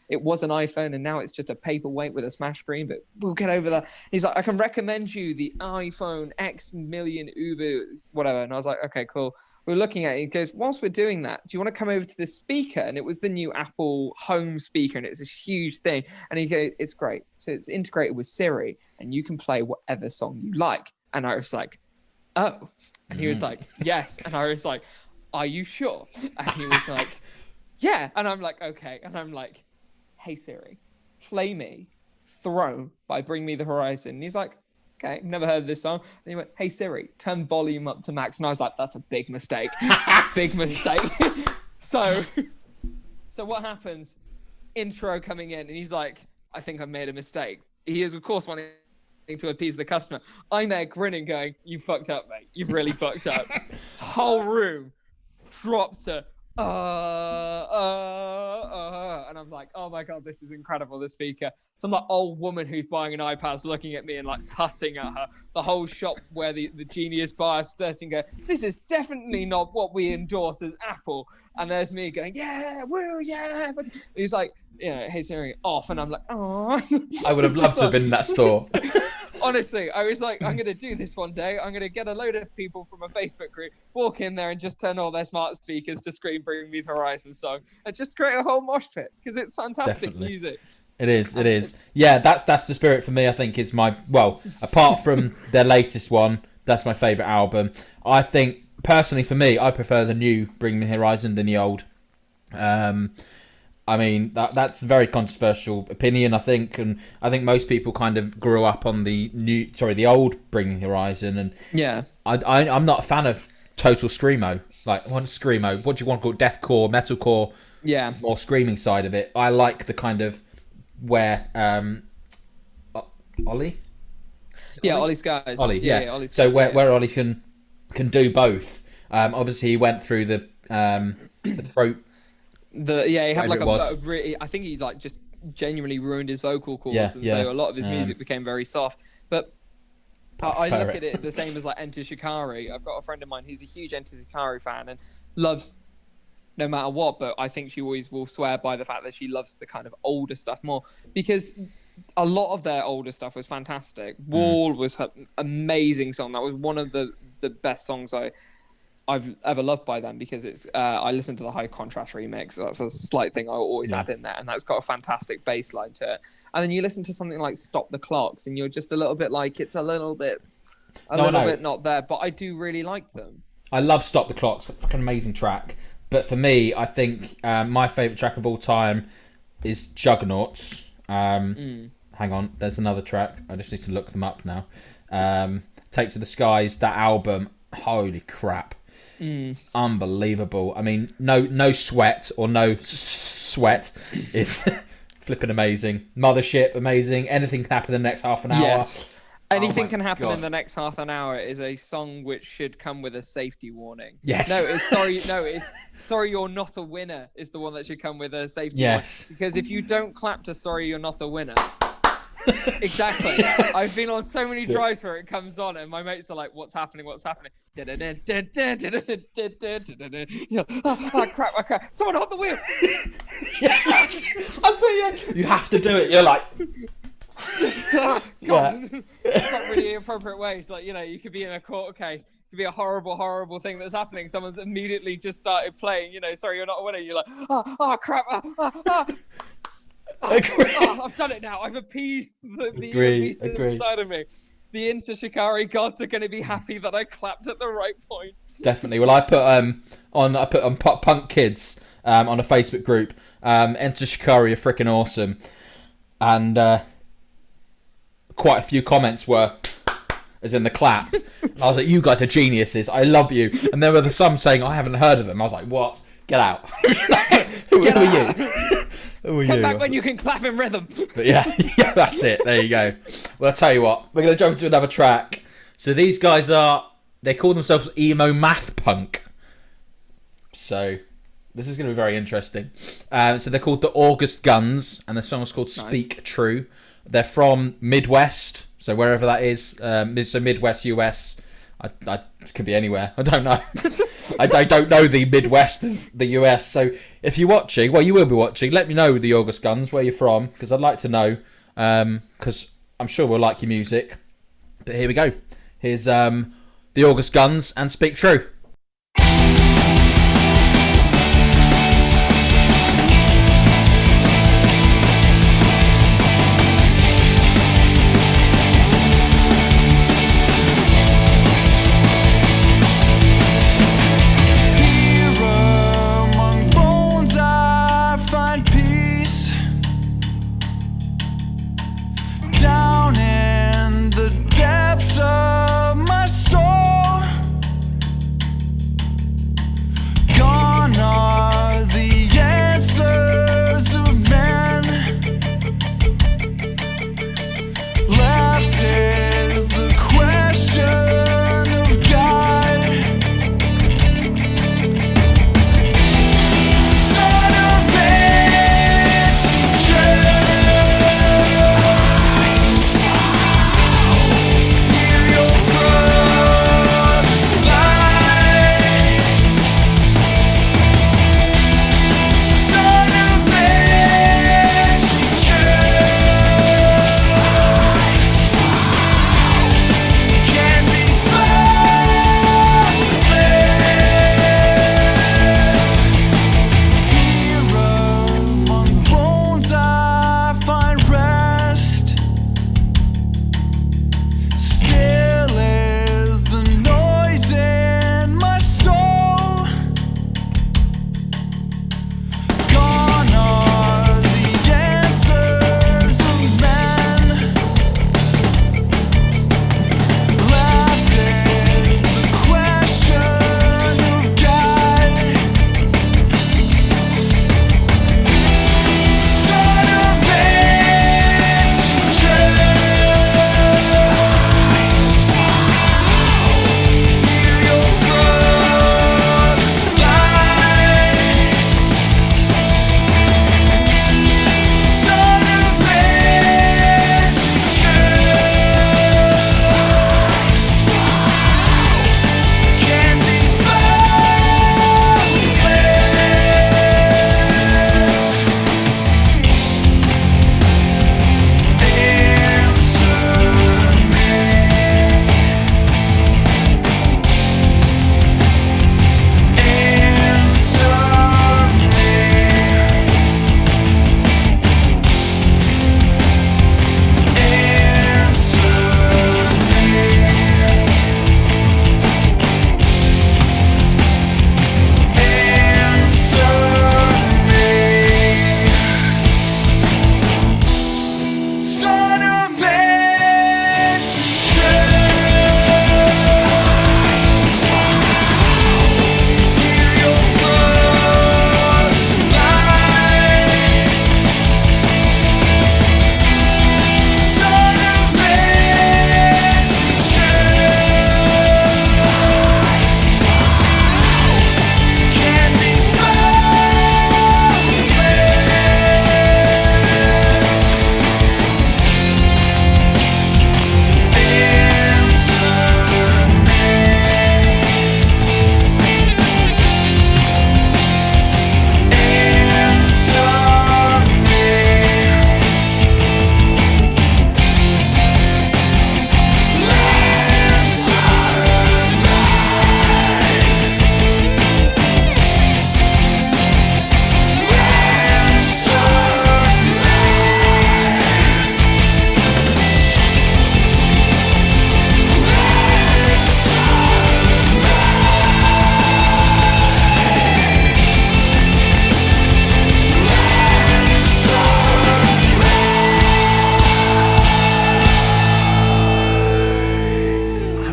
it was an iPhone, and now it's just a paperweight with a smashed screen, but we'll get over that. He's like, I can recommend you the iPhone X million Ubers, whatever. And I was like, okay, cool. We're looking at it. He goes, whilst we're doing that, do you want to come over to this speaker? And it was the new Apple home speaker, and it's this huge thing. And he goes, it's great. So it's integrated with Siri, and you can play whatever song you like. And I was like, oh. And he was like, yes. And I was like, are you sure? And he was like, yeah. And I'm like, okay. And I'm like, hey Siri, play me Throne by Bring Me the Horizon. And he's like, okay, never heard of this song. And he went, hey Siri, turn volume up to max. And I was like, that's a big mistake. Big mistake. So what happens? Intro coming in, and he's like, I think I've made a mistake. He is, of course, wanting to appease the customer. I'm there grinning, going, you fucked up, mate. You've really fucked up. Whole room drops to and I'm like, oh my god, this is incredible, this speaker. Some like old woman who's buying an iPad's looking at me and like tussing at her. The whole shop where the Genius buyer starting go, this is definitely not what we endorse as Apple. And there's me going, yeah, woo, yeah. But he's like, hey Siri, off. And I'm like, oh. I would have loved to have been in that store. Honestly, I was like, I'm going to do this one day. I'm going to get a load of people from a Facebook group, walk in there and just turn all their smart speakers to scream Bring Me the Horizon song and just create a whole mosh pit, because it's fantastic music. It is. Yeah, that's the spirit for me, I think, is my, well, apart from their latest one, that's my favourite album. I think, personally for me, I prefer the new Bring Me the Horizon than the old. I mean, that's a very controversial opinion, I think, and I think most people kind of grew up on the old Bring Me the Horizon, and yeah, I'm not a fan of total screamo. Like, what is screamo? What do you want to call it? Deathcore, metalcore? Yeah. more screaming side of it. I like the kind of where Ollie. Yeah, Ollie Skies. Ollie, yeah. Ollie Skies, So where Ollie can do both. Obviously, he went through the throat. He had like a really. I think he like just genuinely ruined his vocal cords, Yeah, and yeah. so a lot of his music became very soft. But I prefer look it. at it the same as like Enter Shikari. I've got a friend of mine who's a huge Enter Shikari fan and loves no matter what. But I think she always will swear by the fact that she loves the kind of older stuff more, because a lot of their older stuff was fantastic. Wall was an amazing song. That was one of the best songs I've ever loved by them, because it's I listened to the High Contrast remix. So that's a slight thing I always add in there, and that's got a fantastic bass line to it. And then you listen to something like Stop the Clocks, and you're just a little bit like, it's a little bit not there. But I do really like them. I love Stop the Clocks. Fucking amazing track. But for me, I think my favourite track of all time is Juggernauts. Hang on, there's another track. I just need to look them up now. Take to the Skies, that album. Holy crap. Unbelievable. I mean, no sweat or no sweat is flipping amazing. Mothership, amazing. Anything can happen in the next half an hour. Yes. Anything can happen God. in the next half an hour is a song which should come with a safety warning. Yes. It's Sorry You're Not a Winner is the one that should come with a safety warning. Because if you don't clap to Sorry You're Not a Winner, exactly. I've been on so many drives where it comes on and my mates are like, what's happening? Oh crap. Someone hold the wheel. Yes. I see you. You have to do it. You're like... God. It's not really an appropriate way. It's like, you could be in a court case. It could be a horrible thing that's happening. Someone's immediately just started playing, Sorry You're Not a Winner. You're like, oh crap. I've done it now. I've appeased the beast inside of me. The Enter Shikari gods are going to be happy that I clapped at the right point. Definitely. Well, I put on Punk Kids on a Facebook group. Enter Shikari are freaking awesome, and quite a few comments were as in the clap. And I was like, you guys are geniuses. I love you. And there were some saying I haven't heard of them. I was like, what? Get out. Who are you? Who are Come you? back when you can clap in rhythm. But yeah, that's it. There you go. Well, I'll tell you what. We're going to jump into another track. So these guys they call themselves emo math punk. So this is going to be very interesting. So they're called the August Guns, and the song is called Speak True. They're from Midwest, so wherever that is. So Midwest US. I could be anywhere. I don't know. I don't know the Midwest of the US. So if you're watching, well, you will be watching. Let me know, the August Guns, where you're from, because I'd like to know. Because I'm sure we'll like your music. But here we go. Here's the August Guns and Speak True. Down.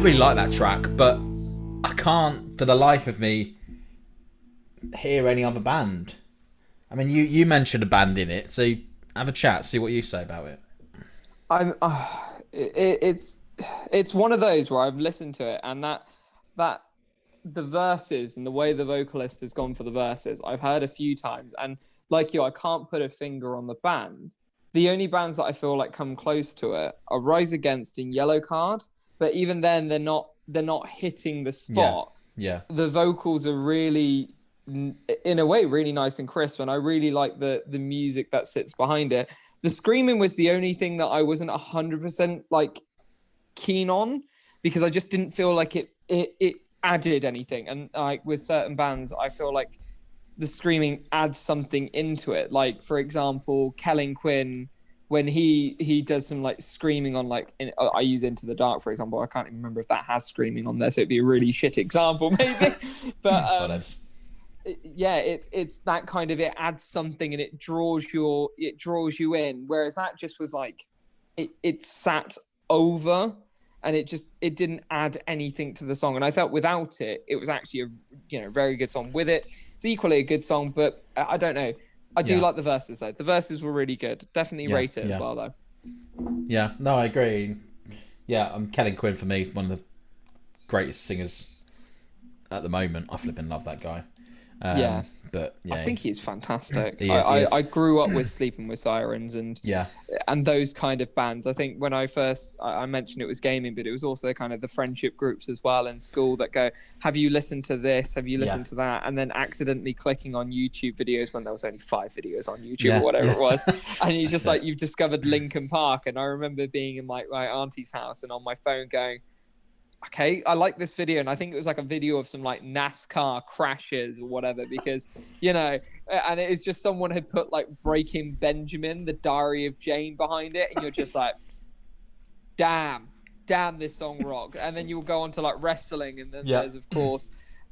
really like that track, but I can't, for the life of me, hear any other band. I mean, you mentioned a band in it, so have a chat, see what you say about it. It's one of those where I've listened to it, and that the verses and the way the vocalist has gone for the verses, I've heard a few times, and like you, I can't put a finger on the band. The only bands that I feel like come close to it are Rise Against and Yellow Card, but even then they're not hitting the spot. Yeah. The vocals are really, in a way, really nice and crisp, and I really like the music that sits behind it. The screaming was the only thing that I wasn't 100% like keen on, because I just didn't feel like it added anything. And like with certain bands, I feel like the screaming adds something into it. Like for example, Kellen Quinn, when he does some like screaming on like I use Into the Dark for example. I can't even remember if that has screaming on there, so it'd be a really shit example maybe. But it's that kind of, it adds something and it draws you in. Whereas that just was like it sat over, and it didn't add anything to the song. And I felt without it, it was actually a very good song. With it, it's equally a good song, but I don't know. I do like the verses though. The verses were really good. Definitely rate it as well though. Yeah, no, I agree. Yeah, Kellen Quinn for me, one of the greatest singers at the moment. I flipping love that guy. But yeah, I think he's fantastic. He is. I grew up with Sleeping with Sirens and those kind of bands. I think when I first, I mentioned it was gaming, but it was also kind of the friendship groups as well in school that go, have you listened to this? Have you listened to that? And then accidentally clicking on YouTube videos when there was only 5 videos on YouTube or whatever it was. And you just you've discovered Linkin Park. And I remember being in my auntie's house and on my phone going, okay, I like this video. And I think it was like a video of some like NASCAR crashes or whatever, because, and it is just someone had put like Breaking Benjamin, the Diary of Jane behind it. And you're just like, damn, this song rocks. And then you'll go on to like wrestling. And then there's, of course,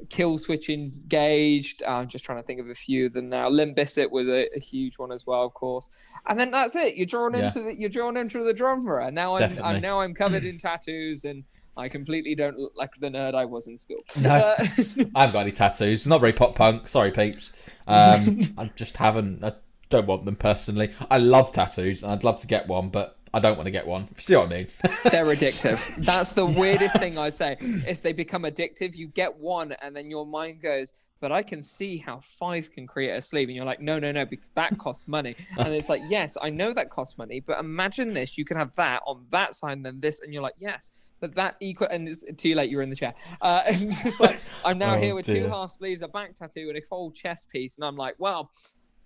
Kill Switch Engaged. I'm just trying to think of a few of them now. Limp Bizkit was a huge one as well, of course. And then that's it. You're drawn into the genre. And now I'm covered in tattoos, and I completely don't look like the nerd I was in school. No, I haven't got any tattoos. Not very pop punk. Sorry, peeps. I just haven't. I don't want them personally. I love tattoos, and I'd love to get one, but I don't want to get one. See what I mean? They're addictive. That's the weirdest thing I say. Is they become addictive. You get one, and then your mind goes, but I can see how 5 can create a sleeve. And you're like, no, because that costs money. And it's like, yes, I know that costs money, but imagine this. You can have that on that side and then this. And you're like, yes. But that equal, and it's too late, you're in the chair. And just like, I'm now here with 2 half sleeves, a back tattoo, and a full chest piece. And I'm like, well,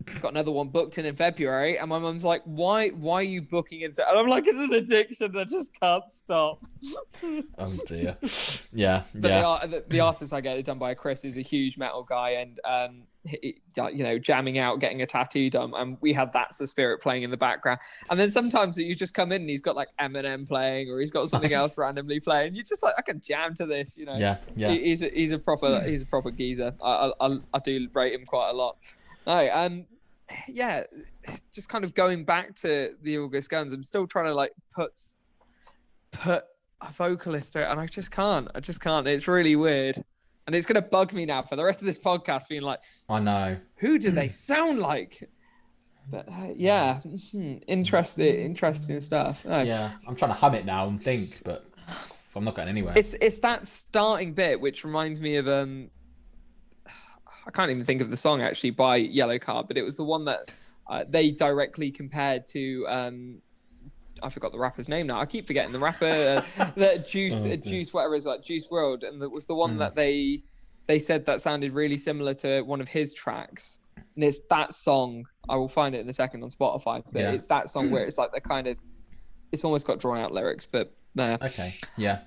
I've got another one booked in February. And my mum's like, why are you booking it? And I'm like, it's an addiction. I just can't stop. Oh dear. Yeah. But the artist I get it done by Chris is a huge metal guy, and jamming out, getting a tattoo done, and we had That's the Spirit playing in the background. And then sometimes you just come in and he's got like Eminem playing, or he's got something else randomly playing. You're just like, I can jam to this, Yeah. He's a proper geezer. I do rate him quite a lot. No, just kind of going back to the August Guns, I'm still trying to like put a vocalist to it, and I just can't. It's really weird. And it's going to bug me now for the rest of this podcast being like, I know. Who do they sound like? But interesting stuff. Yeah, I'm trying to hum it now and think, but I'm not getting anywhere. It's that starting bit, which reminds me of, I can't even think of the song actually by Yellow Card, but it was the one that they directly compared to, I forgot the rapper's name now. I keep forgetting the rapper, that Juice, whatever it's like, Juice WRLD, and it was the one that they said that sounded really similar to one of his tracks. And it's that song. I will find it in a second on Spotify, but it's that song where it's like the kind of, it's almost got drawn out lyrics, but no. Okay, yeah.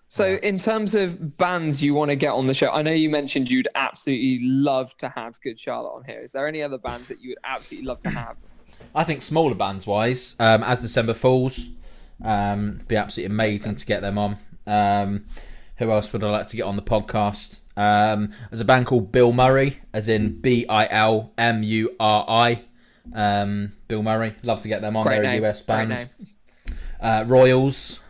So in terms of bands you want to get on the show, I know you mentioned you'd absolutely love to have Good Charlotte on here. Is there any other bands that you would absolutely love to have? I think smaller bands wise, as December Falls, be absolutely amazing to get them on. Who else would I like to get on the podcast? There's a band called Bill Murray, as in Bilmuri. Bill Murray, love to get them on. They're a US band. Royals.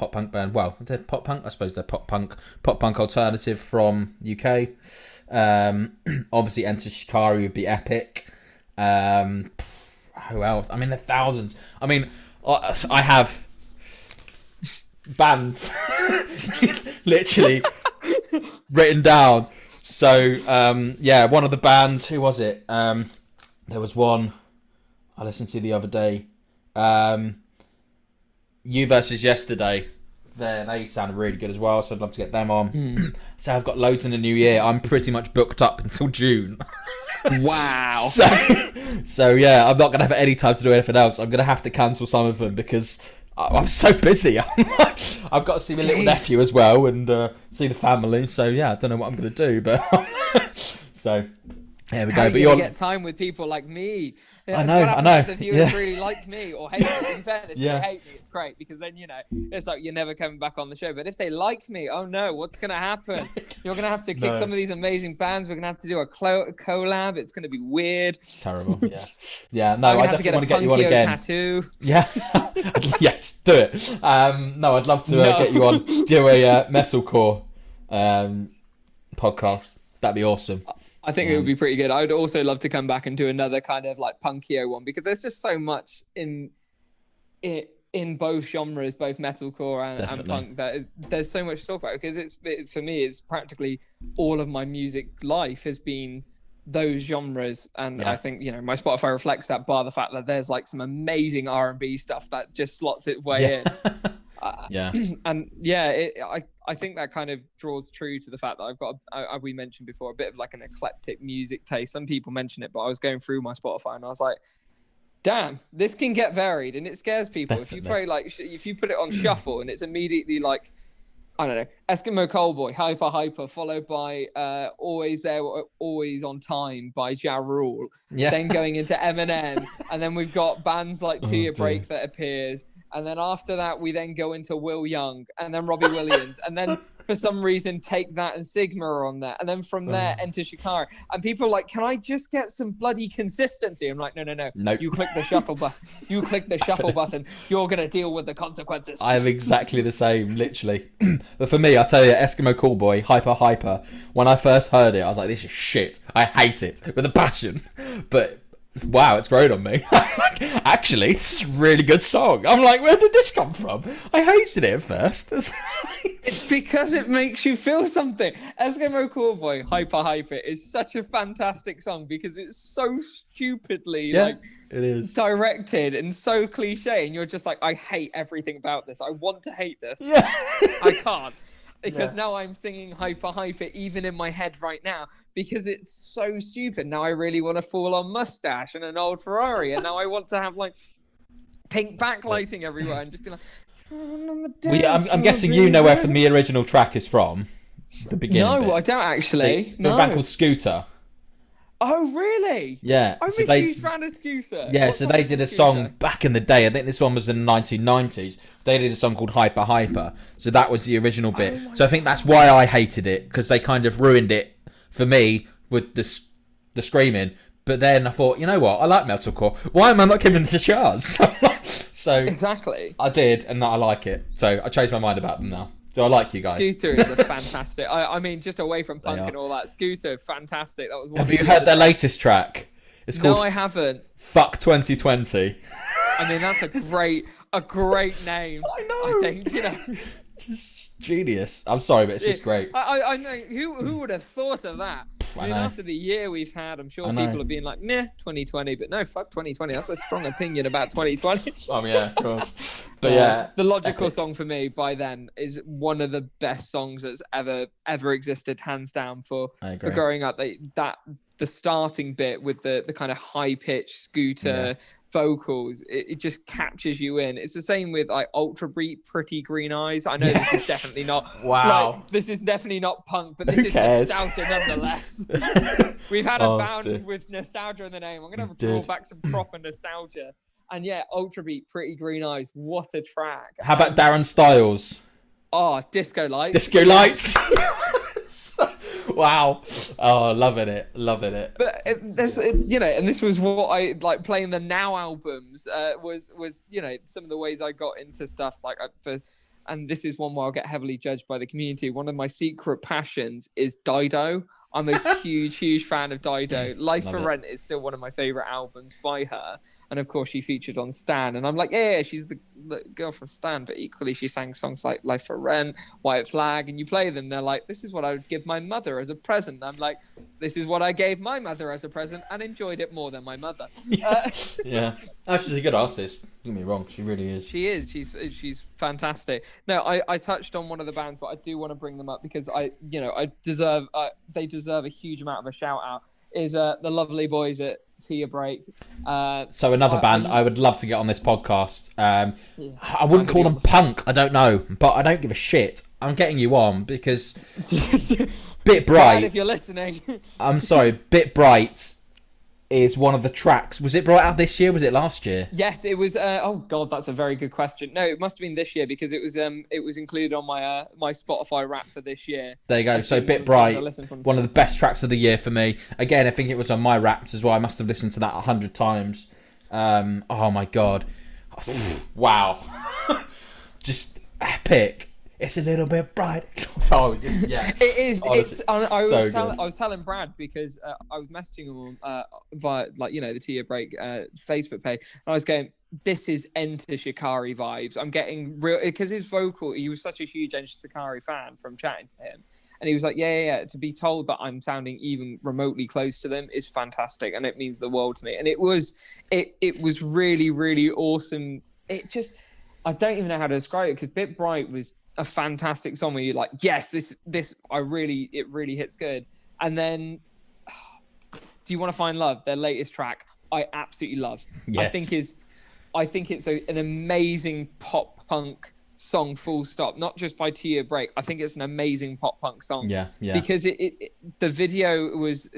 pop punk band. Well, they're pop punk. I suppose they're pop punk alternative from UK. Obviously, Enter Shikari would be epic. Who else? I mean, there are thousands. I mean, I have bands literally written down. So one of the bands. Who was it? There was one I listened to the other day. You versus Yesterday. They sounded really good as well, so I'd love to get them on. So I've got loads in the new year. I'm pretty much booked up until June. Wow. So yeah, I'm not going to have any time to do anything else. I'm going to have to cancel some of them because I'm so busy. I've got to see my little nephew as well and see the family. So yeah, I don't know what I'm going to do, but so there we go. But you get time with people like me. I know. If the viewers really like me or hate me, in fairness, if they hate me, it's great because then it's like you're never coming back on the show. But if they like me, oh no, what's gonna happen? You're gonna have to kick some of these amazing bands. We're gonna have to do a collab. It's gonna be weird. Terrible. Yeah. No, I definitely want to get you on again. Tattoo. Yeah. Yes, do it. No, I'd love to get you on. Do a metalcore podcast. That'd be awesome. I think it would be pretty good. I would also love to come back and do another kind of like Punkio one because there's just so much in both genres, both metalcore and punk, that there's so much to talk about because for me, it's practically all of my music life has been those genres. And I think, my Spotify reflects that, bar the fact that there's like some amazing R&B stuff that just slots its way in. I think that kind of draws true to the fact that I've got, we mentioned before, a bit of like an eclectic music taste. Some people mention it, but I was going through my Spotify and I was like, damn, this can get varied and it scares people. Definitely. If you put it on shuffle and it's immediately like, I don't know, Eskimo Callboy, Hyper, followed by Always There, Always on Time by Ja Rule. Then going into Eminem, and then we've got bands like To Your Break that appears. And then after that, we then go into Will Young and then Robbie Williams. And then for some reason, Take That and Sigma are on there. And then from there, Enter Shikari. And people are like, can I just get some bloody consistency? I'm like, no. Nope. You click the shuffle button. You click the shuffle button. You're going to deal with the consequences. I am exactly the same, literally. But for me, I tell you, Eskimo Callboy, Hyper. When I first heard it, I was like, this is shit. I hate it with a passion. But wow, it's grown on me. Actually, it's a really good song. I'm like, where did this come from? I hated it at first. It's because it makes you feel something. Eskimo Callboy, Hyper is such a fantastic song because it's so stupidly it is directed and so cliche, and you're just like, I hate everything about this. I want to hate this. Yeah. I can't. Because now I'm singing Hyper even in my head right now because it's so stupid. Now I really want a full-on mustache and an old Ferrari, and now I want to have like pink backlighting everywhere and just be like. I'm guessing you know where the original track is from. The beginning. No, I don't actually. It's a band called Scooter. Oh really? Yeah. I'm a huge fan of Scooter. Yeah, so they did a song back in the day. I think this one was in the 1990s. They did a song called Hyper. So that was the original bit. So I think that's why I hated it, because they kind of ruined it for me with the screaming. But then I thought, you know what? I like metalcore. Why am I not giving it a chance? So exactly. I did, and I like it. So I changed my mind about them now. So I like you guys. Scooter is a fantastic. I mean, just away from punk and all that, Scooter, fantastic. That was. Have you heard their latest track? It's called. No, I haven't. Fuck 2020. I mean, that's a great name. I know. I think just genius. I'm sorry, but it's just great. I know. Who would have thought of that? I mean, after the year we've had, I'm sure people have been like, meh, 2020, but no, fuck 2020. That's a strong opinion about 2020. Yeah, of course. But the logical song for me by then is one of the best songs that's ever existed, hands down, for growing up. The starting bit with the kind of high pitched Scooter vocals, it just captures you in. It's the same with like Ultra Beat, Pretty Green Eyes. I know this is definitely not this is definitely not punk, but this is nostalgia nonetheless. We've had a band with nostalgia in the name. I'm gonna have to draw back some proper nostalgia. And Ultra Beat, Pretty Green Eyes, what a track. How about Darren Styles? Oh, Disco Lights. Disco Lights. Wow. Oh, loving it. But and this was what I like playing the Now albums was some of the ways I got into stuff. Like and this is one where I'll get heavily judged by the community. One of my secret passions is Dido. I'm a huge fan of Dido. Life for Rent is still one of my favorite albums by her. And of course, she featured on Stan. And I'm like, yeah, she's the girl from Stan. But equally, she sang songs like Life for Rent, White Flag. And you play them, they're like, this is what I would give my mother as a present. And I'm like, this is what I gave my mother as a present and enjoyed it more than my mother. Yeah. Oh, she's a good artist. Don't get me wrong. She really is. She is. She's fantastic. No, I touched on one of the bands, but I do want to bring them up because they deserve a huge amount of a shout out. Is the lovely boys at Tea Break. So another band I would love to get on this podcast. I wouldn't call them punk, I don't know, but I don't give a shit. I'm getting you on because Bit Bright. If you're listening, I'm sorry, Bit Bright is one of the tracks. Was it brought out this year? Was it last year? Yes, it was. Oh God, that's a very good question. No, it must have been this year because it was included on my my Spotify Wrap for this year. There you go. So Bit Bright, one of the best tracks of the year for me. Again, I think it was on my Wrapped as well. I must have listened to that 100 times. Oh my God, wow, just epic. It's a little bit bright. Oh, just yeah. It is. Honestly, I was telling Brad because I was messaging him via the Tea Break Facebook page, and I was going, "This is Enter Shikari vibes." I'm getting real because his vocal. He was such a huge Enter Shikari fan from chatting to him, and he was like, "Yeah." To be told that I'm sounding even remotely close to them is fantastic, and it means the world to me. And it was really, really awesome. It just, I don't even know how to describe it because Bit Bright was a fantastic song where you're like, yes, it really hits good. And then Do You Want to Find Love, their latest track, I absolutely love. Yes. I think it's an amazing pop punk song, full stop, not just by Tia Break. I think it's an amazing pop punk song. Yeah. Because the video was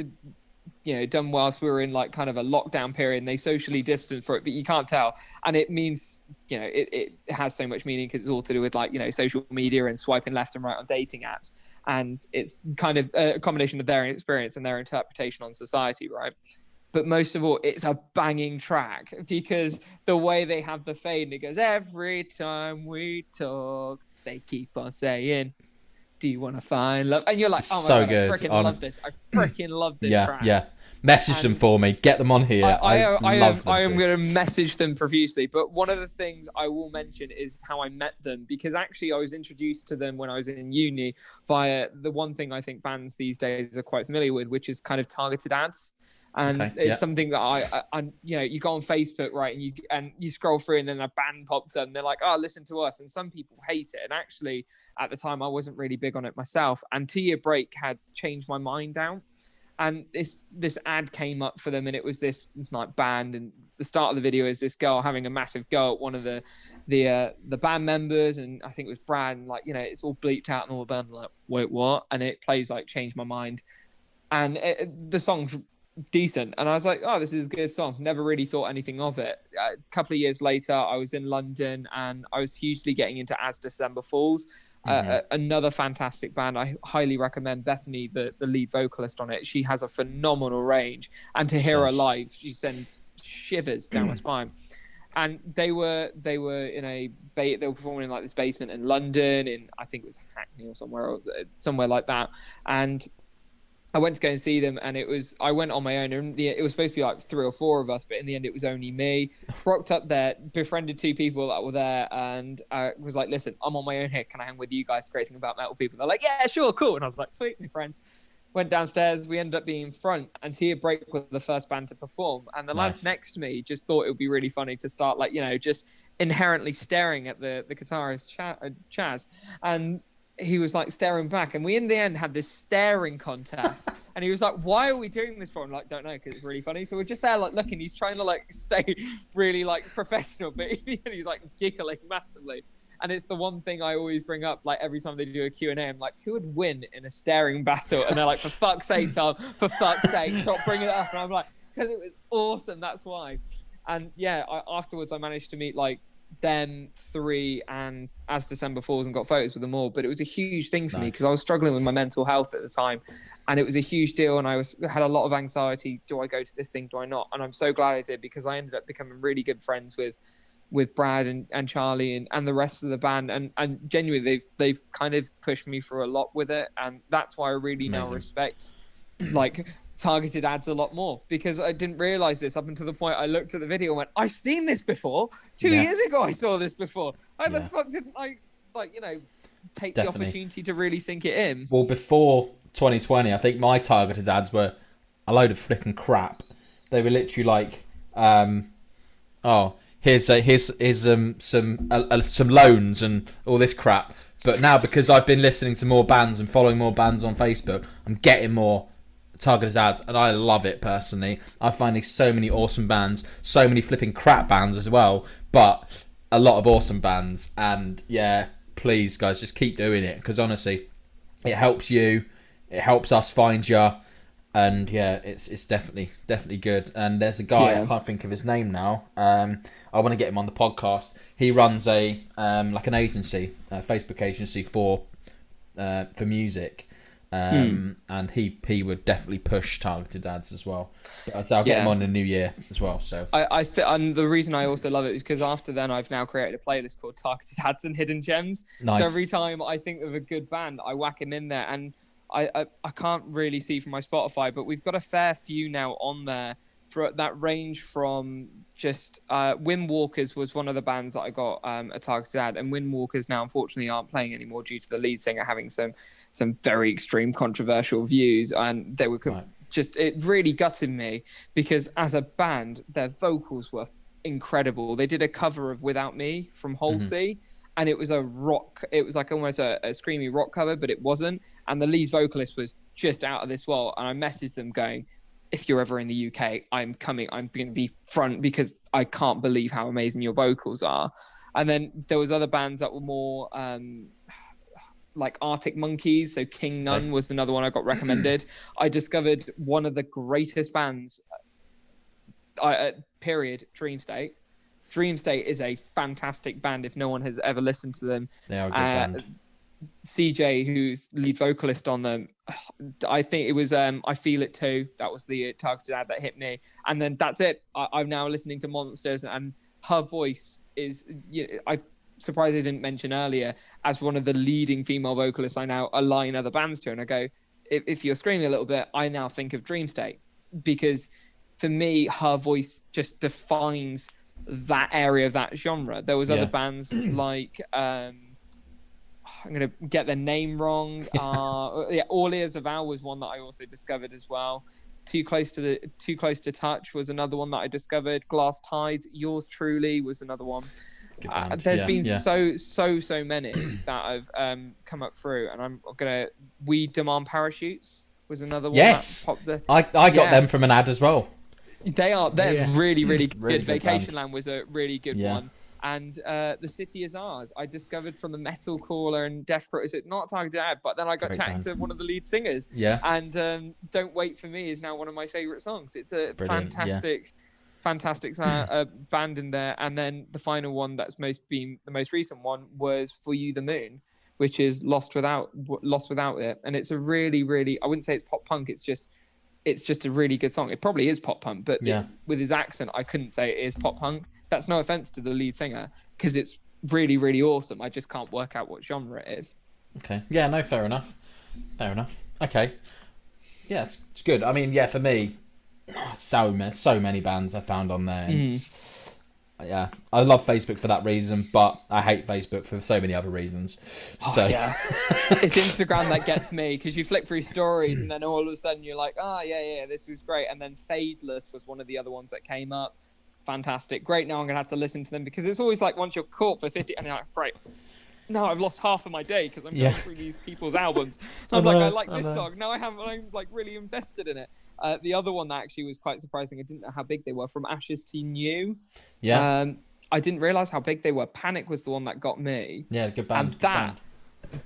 done whilst we were in like kind of a lockdown period, and they socially distanced for it, but you can't tell. And it means, it has so much meaning because it's all to do with like, social media and swiping left and right on dating apps. And it's kind of a combination of their experience and their interpretation on society, right? But most of all, it's a banging track because the way they have the fade and it goes, every time we talk, they keep on saying, do you want to find love? And you're like, oh my so God, good. I freaking love this track. Yeah. Message them for me. Get them on here. I am going to message them profusely. But one of the things I will mention is how I met them, because actually I was introduced to them when I was in uni via the one thing I think bands these days are quite familiar with, which is kind of targeted ads. And it's something that I you go on Facebook, right, and you scroll through, and then a band pops up, and they're like, "Oh, listen to us." And some people hate it. And actually, at the time, I wasn't really big on it myself. And Tia Break had changed my mind down. And this ad came up for them, and it was this like band. And the start of the video is this girl having a massive go at one of the band members, and I think it was Brad. And it's all bleeped out, and all the band like, "Wait, what?" And it plays like "Change My Mind," and the song's decent, and I was like, oh, this is a good song. Never really thought anything of it. A couple of years later, I was in London, and I was hugely getting into As December Falls, another fantastic band. I highly recommend. Bethany, the lead vocalist on it, she has a phenomenal range, and to hear her live, she sends shivers down my spine. And they were performing in like this basement in London, in I think it was Hackney or somewhere like that, and I went to go and see them, and I went on my own. And it was supposed to be like 3 or 4 of us, but in the end, it was only me. Rocked up there, befriended 2 people that were there, and I was like, listen, I'm on my own here. Can I hang with you guys? Great thing about metal people. They're like, yeah, sure, cool. And I was like, sweet, my friends. Went downstairs. We ended up being in front, and Tia Break was the first band to perform. And the lad next to me just thought it would be really funny to start, just inherently staring at the guitarist Chaz. And he was like staring back, and we in the end had this staring contest. And he was like, why are we doing this for? I'm like, don't know, because it's really funny. So we're just there like looking. He's trying to stay really professional, but he's like giggling massively. And it's the one thing I always bring up, every time they do a Q&A, I'm like, who would win in a staring battle? And they're like, for fuck's sake, Tom, for fuck's sake, stop bringing it up. And I'm like, because it was awesome, that's why. And yeah, afterwards I managed to meet them 3 and As December Falls and got photos with them all. But it was a huge thing for me because I was struggling with my mental health at the time, and it was a huge deal, and I had a lot of anxiety. Do I go to this thing? Do I not? And I'm so glad I did, because I ended up becoming really good friends with with Brad and Charlie and the rest of the band, and genuinely they've kind of pushed me through a lot with it, and that's why I really now respect like targeted ads a lot more, because I didn't realize this up until the point I looked at the video and went, I've seen this before. 2 years ago I saw this before. How the fuck didn't I take the opportunity to really sink it in? Well, before 2020, I think my targeted ads were a load of flipping crap. They were literally like, here's some loans and all this crap. But now, because I've been listening to more bands and following more bands on Facebook, I'm getting more targeted ads, and I love it personally. I'm finding so many awesome bands, so many flipping crap bands as well, but a lot of awesome bands. And yeah, please guys, just keep doing it, because honestly, it helps you, it helps us find you. And yeah, it's definitely good. And there's a guy, I can't think of his name now. I want to get him on the podcast. He runs a like an agency, a Facebook agency for music, and he would definitely push targeted ads as well. So I'll get him on in the new year as well. So and the reason I also love it is because after then I've now created a playlist called Targeted Ads and Hidden Gems. Nice. So every time I think of a good band, I whack him in there, and I can't really see from my Spotify, but we've got a fair few now on there for that range from just Windwalkers was one of the bands that I got a targeted ad, and Windwalkers now unfortunately aren't playing anymore due to the lead singer having some very extreme controversial views, and they were it really gutted me, because as a band their vocals were incredible. They did a cover of Without Me from Halsey, and it was like almost a screamy rock cover, but it wasn't. And the lead vocalist was just out of this world. And I messaged them going, if you're ever in the UK, I'm coming. I'm going to be front, because I can't believe how amazing your vocals are. And then there was other bands that were more like Arctic Monkeys. So King Nun was another one I got recommended. I discovered one of the greatest bands, period, Dream State. Dream State is a fantastic band if no one has ever listened to them. They are a good band. CJ, who's lead vocalist on them, I think it was I Feel It Too. That was the targeted ad that hit me. And then that's it. I'm now listening to Monsters, and her voice is, I'm surprised I didn't mention earlier, as one of the leading female vocalists I now align other bands to. And I go, if you're screaming a little bit, I now think of Dream State, because for me, her voice just defines that area of that genre. There was other bands like I'm gonna get their name wrong. All Ears of Owl was one that I also discovered as well. Too Close to Touch was another one that I discovered. Glass Tides, Yours Truly was another one. There's been so many that have come up through, and I'm gonna. We Demand Parachutes was another one. Yes, I got them from an ad as well. They're really good. Really Vacation Land was a really good one. And The City Is Ours, I discovered from the Metal Caller and Deathcore. Is it not targeted ad? But then I got chatting to one of the lead singers. Yeah. And Don't Wait for Me is now one of my favorite songs. It's a fantastic band in there. And then the final one that's the most recent one was For You the Moon, which is Lost Without It. And it's a really, I wouldn't say it's pop punk. It's just a really good song. It probably is pop punk, but with his accent, I couldn't say it is pop punk. That's no offense to the lead singer, because it's really, really awesome. I just can't work out what genre it is. Okay. Yeah, no, fair enough. Okay. Yeah, it's good. I mean, yeah, for me, so many bands I found on there. Yeah, I love Facebook for that reason, but I hate Facebook for so many other reasons. So yeah, it's Instagram that gets me, because you flick through stories and then all of a sudden you're like, this is great. And then Fadeless was one of the other ones that came up. Fantastic, great. Now I'm gonna have to listen to them, because it's always like once you're caught for 50 and you're like, great, now I've lost half of my day because I'm going through these people's albums. And I like this song now. I'm like really invested in it. The other one that actually was quite surprising, I didn't know how big they were, from Ashes to New. I didn't realize how big they were. Panic was the one that got me. Yeah, good band. And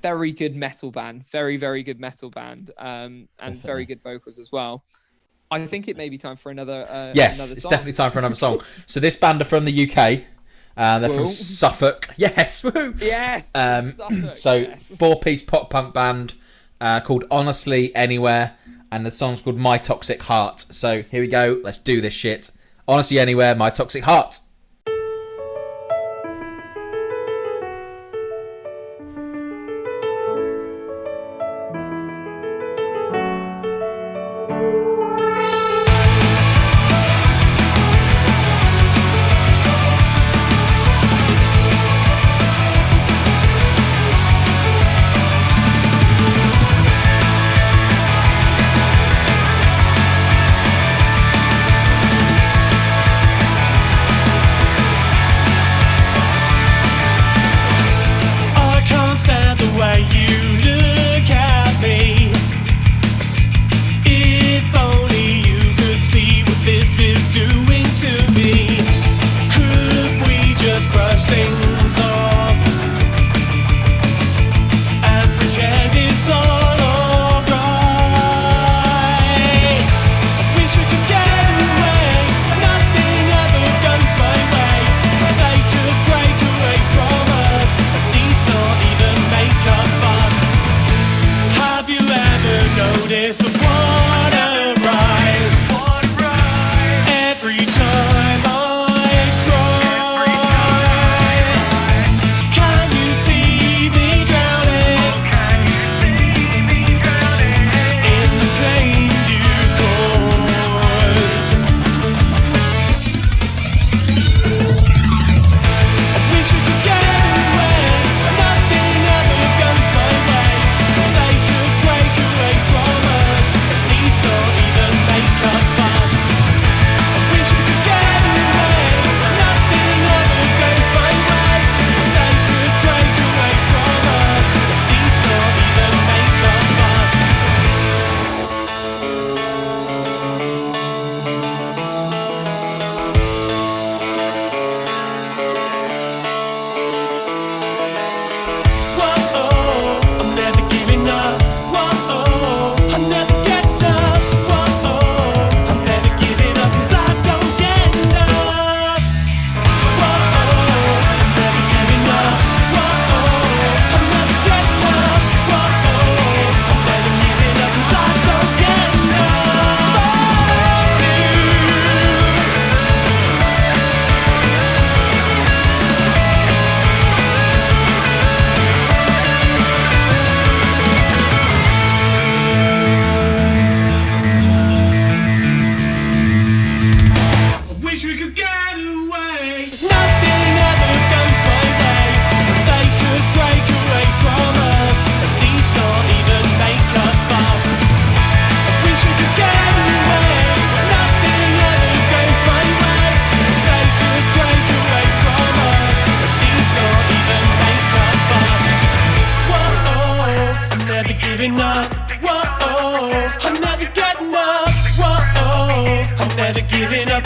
very good metal band, very good metal band, and very good vocals as well. I think it may be time for another. Yes, another it's song. Definitely time for another song. So this band are from the UK. They're from Suffolk. Yes, woo. Yes. Suffolk, so 4-piece pop punk band called Honestly Anywhere, and the song's called My Toxic Heart. So here we go. Let's do this shit. Honestly Anywhere, My Toxic Heart.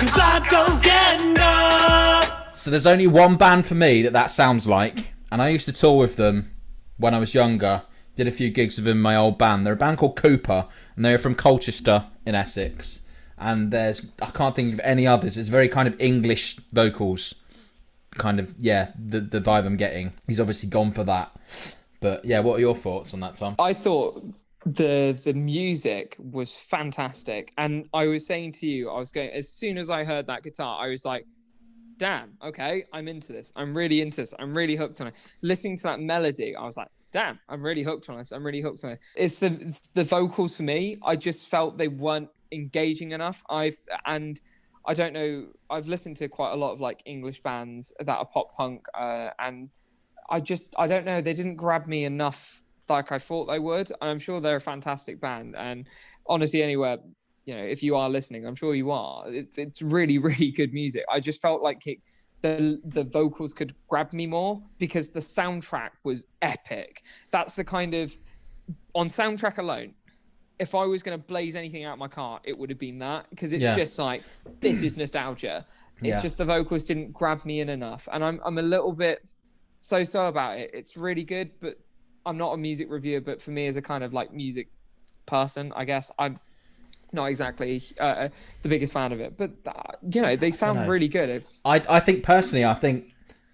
'cause I don't get enough. So there's only one band for me that sounds like, and I used to tour with them when I was younger. Did a few gigs with them in my old band. They're a band called Cooper, and they're from Colchester in Essex. And I can't think of any others. It's very kind of English vocals. Kind of, yeah, the vibe I'm getting. He's obviously gone for that. But yeah, what are your thoughts on that, Tom? I thought the music was fantastic. And I was saying to you, as soon as I heard that guitar, I was like, damn, okay, I'm into this. I'm really into this. I'm really hooked on it. Listening to that melody, I was like, damn, I'm really hooked on this. I'm really hooked on it. It's the vocals for me. I just felt they weren't engaging enough. I don't know. I've listened to quite a lot of like English bands that are pop punk, and I don't know. They didn't grab me enough like I thought they would. I'm sure they're a fantastic band, and honestly, anywhere, if you are listening, I'm sure you are. It's really, really good music. I just felt like the vocals could grab me more because the soundtrack was epic. That's the kind of, on soundtrack alone, if I was going to blaze anything out of my car, it would have been that, because it's just like, this is nostalgia. It's just the vocals didn't grab me in enough, and I'm a little bit so about it. It's really good, but I'm not a music reviewer. But for me, as a kind of like music person, I guess I'm not exactly the biggest fan of it. But they sound really good. I think personally,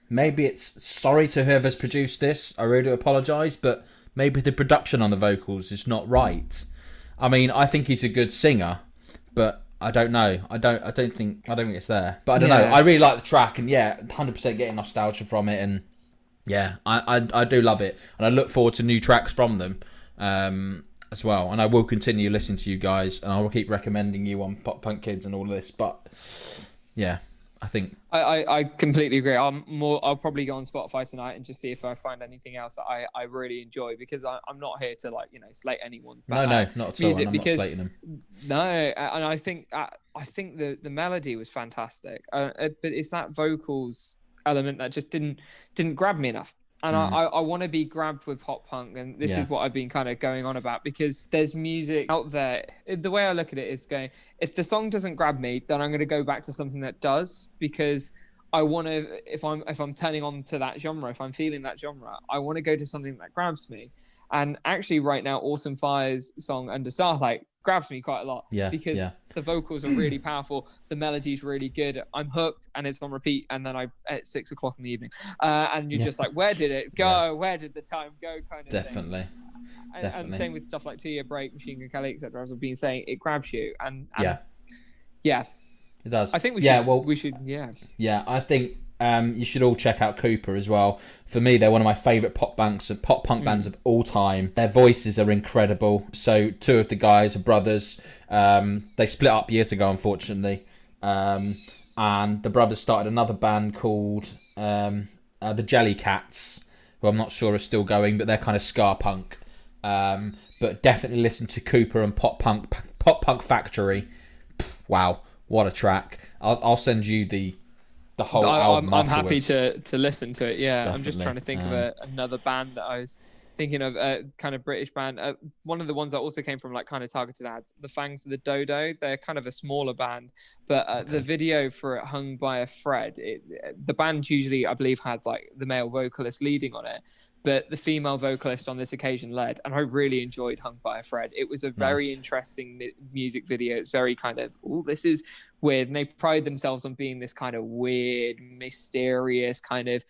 maybe it's sorry to whoever's produced this. I really do apologise, but maybe the production on the vocals is not right. I mean, I think he's a good singer, but I don't know. I don't think it's there. But I don't know. I really like the track, and 100% getting nostalgia from it, and I do love it, and I look forward to new tracks from them as well. And I will continue listening to you guys, and I will keep recommending you on Pop Punk Kids and all of this. But yeah, I think I completely agree. I'll probably go on Spotify tonight and just see if I find anything else that I really enjoy, because I'm not here to slate anyone's no, not at all. And I'm not slating them. No, and I think the melody was fantastic, but it's that vocals element that just didn't grab me enough. And I want to be grabbed with pop punk, and this is what I've been kind of going on about, because there's music out there. The way I look at it is going, if the song doesn't grab me, then I'm going to go back to something that does, because I want to, if I'm turning on to that genre, if I'm feeling that genre, I want to go to something that grabs me. And actually right now, Awesome Fire's song Under Starlight grabs me quite a lot, because the vocals are really powerful, the melody's really good, I'm hooked, and it's on repeat, and then at 6 o'clock in the evening, and you're just like, where did it go? Where did the time go? Kind of Definitely. thing. And same with stuff like 2 Year Break, Machine Gun Kelly, etc. As I've been saying, it grabs you, and it does. I think we should. I think you should all check out Cooper as well. For me, they're one of my favourite pop punk bands of all time. Their voices are incredible. So 2 of the guys are brothers. They split up years ago, unfortunately. And the brothers started another band called the Jellycats, who I'm not sure are still going, but they're kind of ska punk. But definitely listen to Cooper and Pop Punk Factory. Wow, what a track! I'll send you the whole album. I'm happy to listen to it. Definitely. I'm just trying to think of another band that I was thinking of, a kind of British band. One of the ones that also came from like kind of targeted ads, the Fangs of the Dodo. They're kind of a smaller band, but the video for it, Hung by a Thread. The band usually, I believe, has like the male vocalist leading on it, but the female vocalist on this occasion led, and I really enjoyed Hung by a Thread. It was a very interesting music video. It's very kind of, this is weird, and they pride themselves on being this kind of weird, mysterious kind of,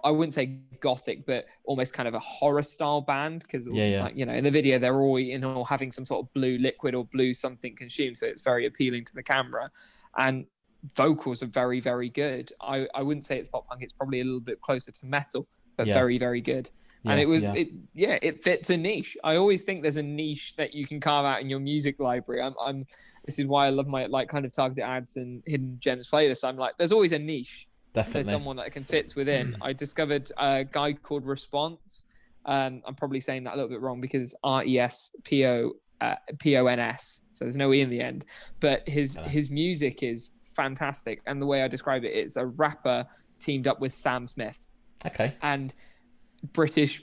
I wouldn't say gothic, but almost kind of a horror style band, because like, in the video they're all having some sort of blue liquid or blue something consumed, so it's very appealing to the camera, and vocals are very, very good. I wouldn't say it's pop punk, it's probably a little bit closer to metal, but very, very good. And it fits a niche. I always think there's a niche that you can carve out in your music library. This is why I love my like kind of targeted ads and hidden gems playlists. I'm like, there's always a niche. Definitely. There's someone that can fit within. I discovered a guy called Response. I'm probably saying that a little bit wrong, because RESPONS, so there's no E in the end. But his music is fantastic. And the way I describe it, it's a rapper teamed up with Sam Smith. Okay. And British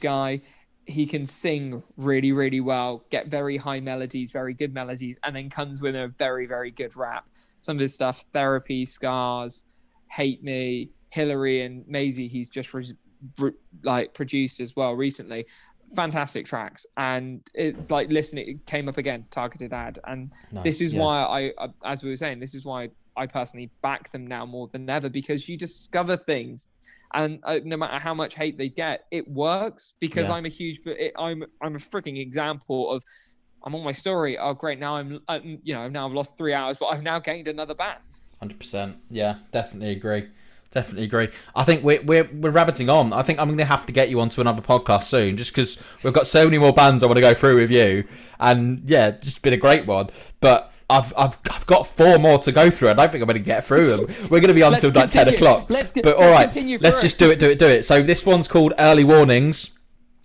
guy. He can sing really, really well, get very high melodies, very good melodies, and then comes with a very, very good rap. some of his stuff, Therapy, Scars, Hate Me, Hillary, and Maisie, he's just produced as well recently. Fantastic tracks. And it came up again, Targeted Ad. And this is why I, as we were saying, this is why I personally back them now more than ever, because you discover things, and no matter how much hate they get, it works, because I'm a freaking example of, I'm on my story. Oh, great. Now I've lost 3 hours, but I've now gained another band. 100%. Yeah, definitely agree. I think we're rabbiting on. I think I'm going to have to get you onto another podcast soon, just because we've got so many more bands I want to go through with you. And yeah, it's just been a great one. But I've got 4 more to go through. I don't think I'm going to get through them. We're going to be on until like 10 o'clock. But all right, let's just do it. So this one's called Early Warnings.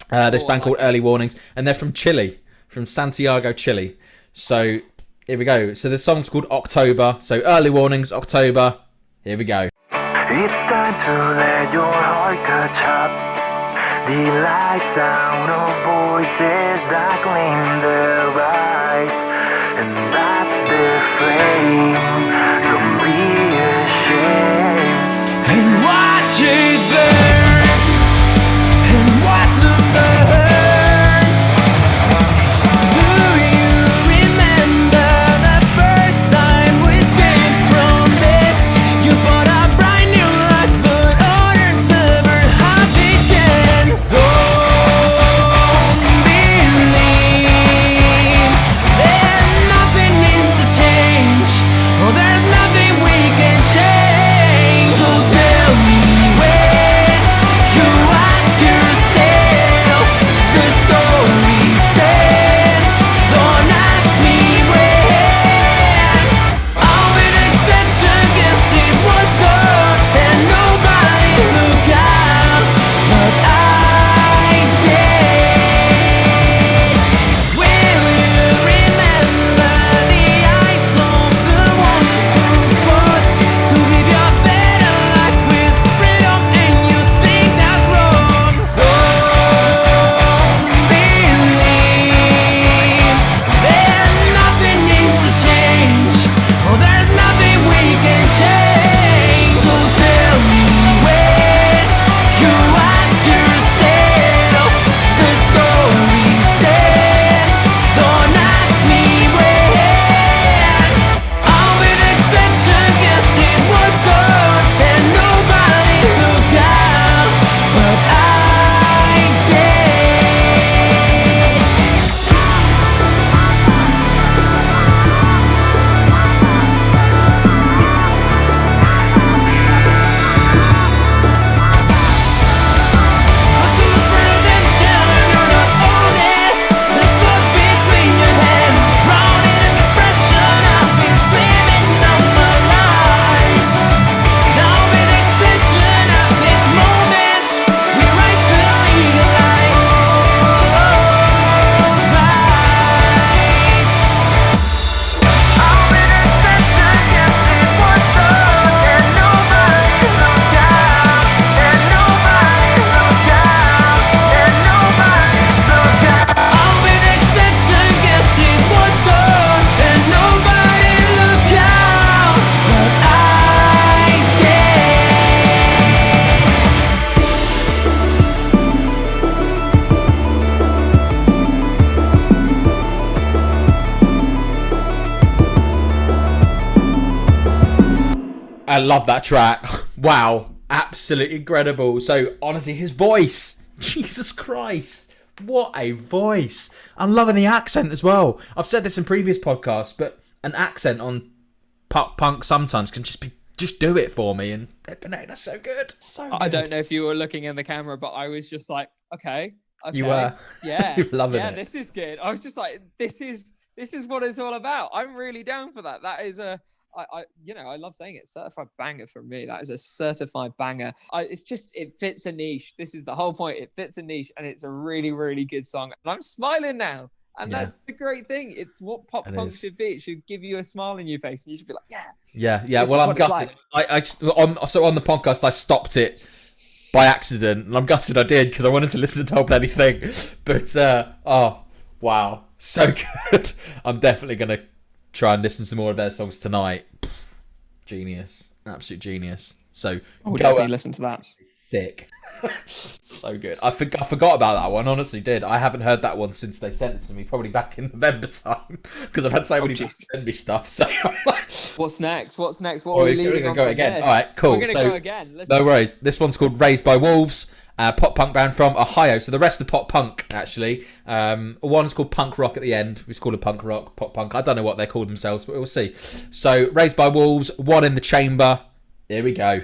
This band called Early Warnings, and they're from Chile, from Santiago, Chile. So here we go. So the song's called October. So Early Warnings, October. Here we go. It's time to let your heart catch up. The light sound of voices that gleam their eyes, and that's their flame. Don't be ashamed and watch it burn, and watch the burn. Do you remember the first time we escaped from this? You bought a brand new life, but others never had the chance. Don't believe that nothing needs to change. Oh, there's nothing we can change. So tell me when you ask yourself the story said. Don't ask me when. I'll be the exception, guess it was good and nobody looked out, but I did. Will you remember the eyes of the ones who fought to live your better life with freedom, and you think that's wrong? Don't believe that nothing needs to change. Oh, there's nothing we can change. So tell me when you ask yourself the story said. Don't ask me when. I'll be the exception, guess it was good and nobody looked out, but I did. To the redemption, you're not honest. There's blood between your hands, drowning in depression. I've been screaming all my life. Now be the exception at this moment. We rise to legalize rights. I'll be the exception, yes it was good, and nobody looked out, and nobody looked out, and nobody looked out. I'll be the exception, guess it was good, and nobody looked out, but I I love that track. Wow, absolutely incredible. So honestly, his voice, Jesus Christ, what a voice. I'm loving the accent as well. I've said this in previous podcasts, but an accent on pop punk sometimes can just do it for me, and that's so good. So good. I don't know if you were looking in the camera, but I was just like, okay. You were. Yeah. You were loving it. This is good. I was just like, this is what it's all about. I'm really down for that. That is I love saying it. Certified banger for me. That is a certified banger. It fits a niche. This is the whole point. It fits a niche, and it's a really, really good song. And I'm smiling now. And that's the great thing. It's what pop punk should be. It should give you a smile on your face, and you should be like, yeah. Well, I'm gutted. So on the podcast, I stopped it by accident, and I'm gutted I did, because I wanted to listen to the whole bloody thing. But oh wow, so good. I'm definitely gonna try and listen to more of their songs tonight. Genius. Absolute genius. So I'll definitely listen to that. Sick. So good. I forgot about that one. Honestly, did. I haven't heard that one since they sent it to me. Probably back in November time because I've had so many people send me stuff. So what's next? What are we leaving on go again? All right, cool. We're gonna go again. No worries. This one's called "Raised by Wolves." Pop punk band from Ohio. So the rest of the pop punk, actually. One's called punk rock at the end. We just call it punk rock, pop punk. I don't know what they call themselves, but we'll see. So Raised by Wolves, One in the Chamber. Here we go.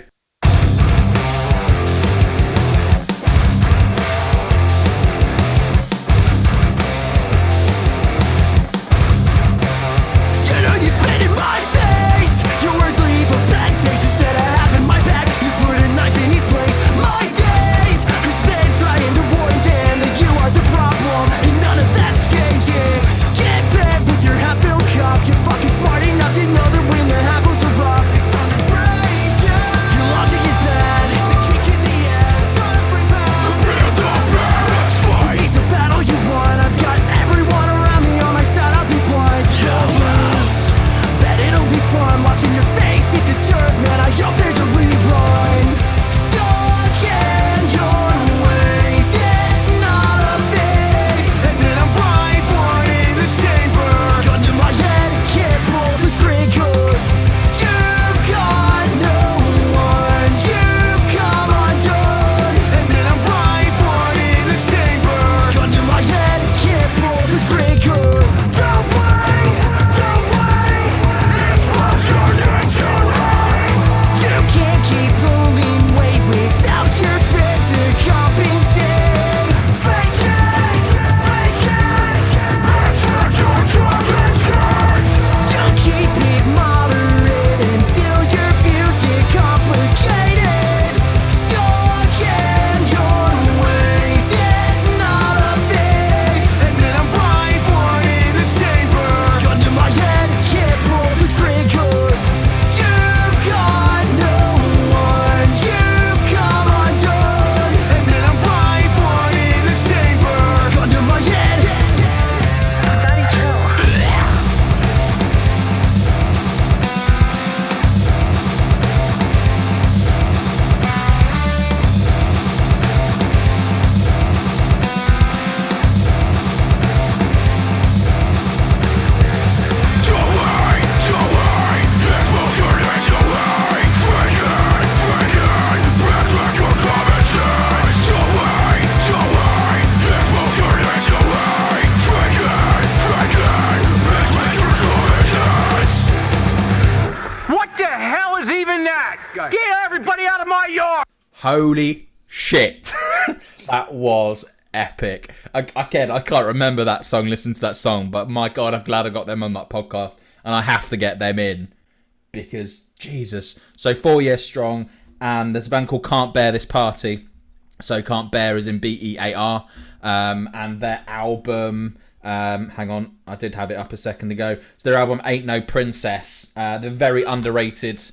Holy shit. That was epic. I can't remember that song, listen to that song, but my God, I'm glad I got them on that podcast, and I have to get them in because, Jesus. So 4 years strong, and there's a band called Can't Bear This Party. So Can't Bear is in Bear, and their album, hang on, I did have it up a second ago. So their album Ain't No Princess. They're very underrated,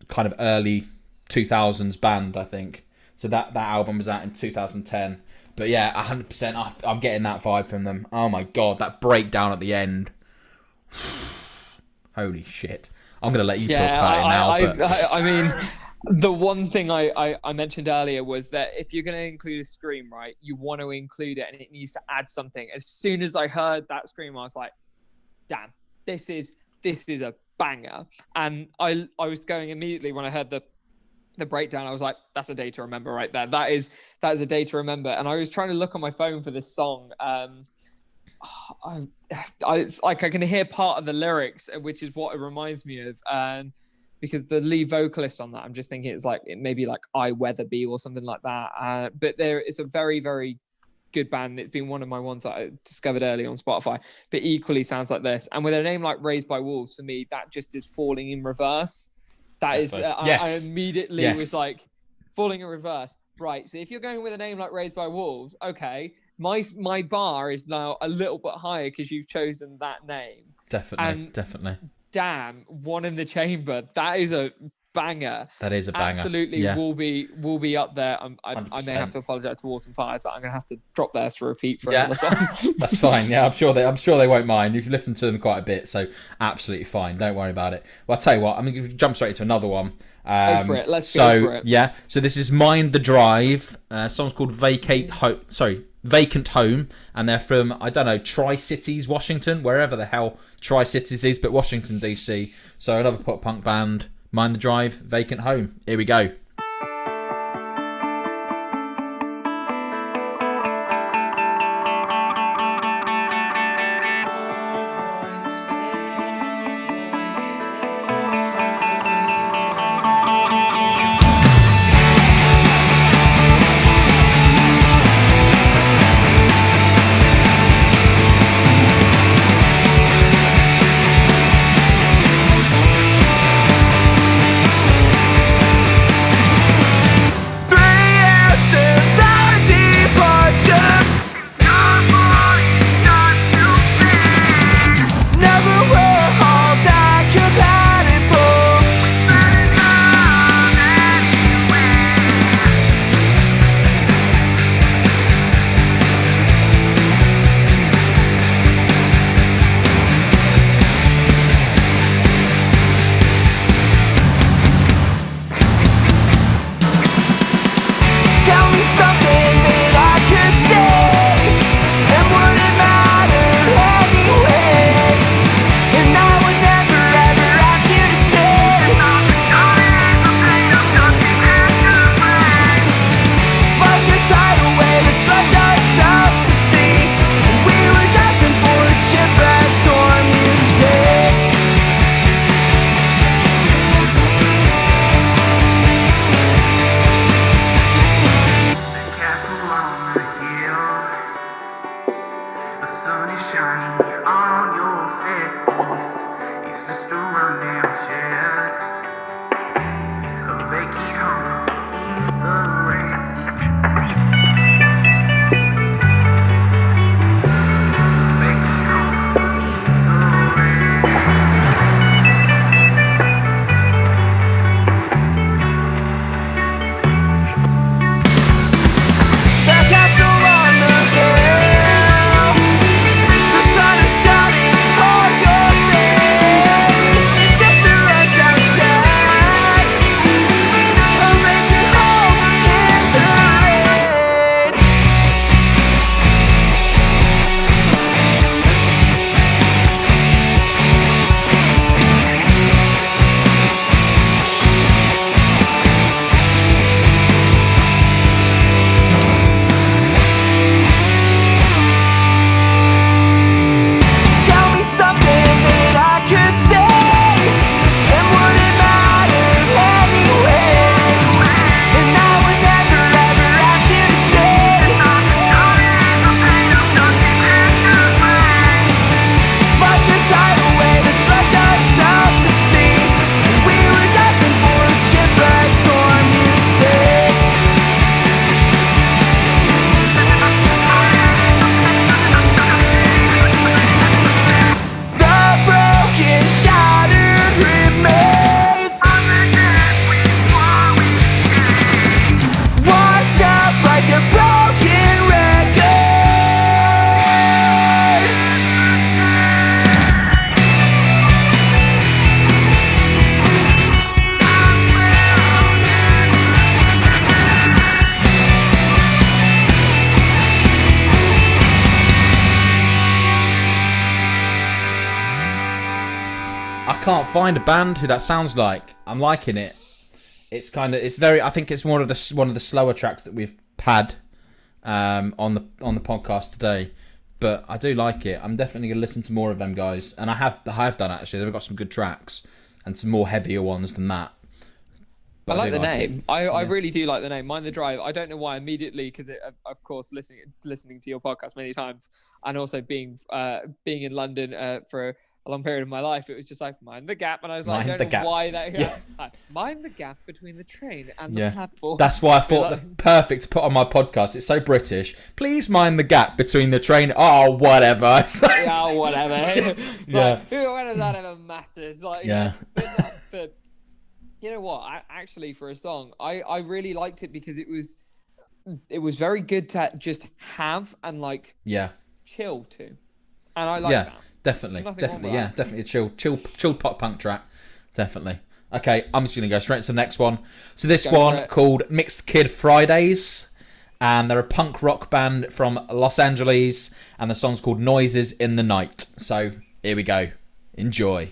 kind of early 2000s band, I think. So that album was out in 2010. But yeah, 100%, I'm getting that vibe from them. Oh my God, that breakdown at the end. Holy shit. I'm going to let you talk about it now. I mean, the one thing I mentioned earlier was that if you're going to include a scream, right, you want to include it and it needs to add something. As soon as I heard that scream, I was like, damn, this is a banger. And I was going immediately when I heard the breakdown, I was like, that's a day to remember right there. That is a day to remember. And I was trying to look on my phone for this song. It's like I can hear part of the lyrics, which is what it reminds me of. And because the lead vocalist on that, I'm just thinking it may be like I Weatherby or something like that. But it's a very, very good band. It's been one of my ones that I discovered early on Spotify, but equally sounds like this. And with a name like Raised by Wolves, for me, that just is falling in reverse. That is, I immediately was like, falling in reverse. Right. So if you're going with a name like Raised by Wolves, okay, my bar is now a little bit higher because you've chosen that name. Definitely. Damn, One in the Chamber. That is a banger. That is a banger. Absolutely, Yeah. will be up there. I may 100%. have to apologise to Autumn Fires that I'm going to have to drop theirs for repeat for Yeah. another song. That's fine. Yeah, I'm sure they won't mind. You've listened to them quite a bit, so absolutely fine. Don't worry about it. Well, I'll tell you what. I'm going to jump straight into another one. Go for it. Let's go for it. Yeah. So this is Mind the Drive. Song's called Vacant Home, and they're from, I don't know, Tri-Cities, Washington, wherever the hell Tri-Cities is, but Washington DC. So another pop punk band, Mind the Drive, Vacant Home. Here we go. Can't find a band who that sounds like. I'm liking it. It's very. I think it's one of the slower tracks that we've had on the podcast today. But I do like it. I'm definitely gonna listen to more of them guys, and I have done actually. They've got some good tracks and some more heavier ones than that. But I like the name. I really do like the name. Mind the Drive. I don't know why immediately, because of course listening to your podcast many times, and also being in London for a long period of my life, it was just like mind the gap, and I was like, I don't know why that. Yeah. Mind the gap between the train and the platform. That's why I thought the perfect to put on my podcast. It's so British. Please mind the gap between the train. Oh, whatever. Yeah, whatever. Yeah. When has that ever mattered? Like, yeah. But You know what? Actually, for a song, I really liked it because it was very good to just have and like chill to, and I like that. Definitely, definitely a chill pop punk track, definitely. Okay, I'm just gonna go straight to the next one. So this one called Mixed Kid Fridays, and they're a punk rock band from Los Angeles, and the song's called Noises in the Night. So here we go, enjoy.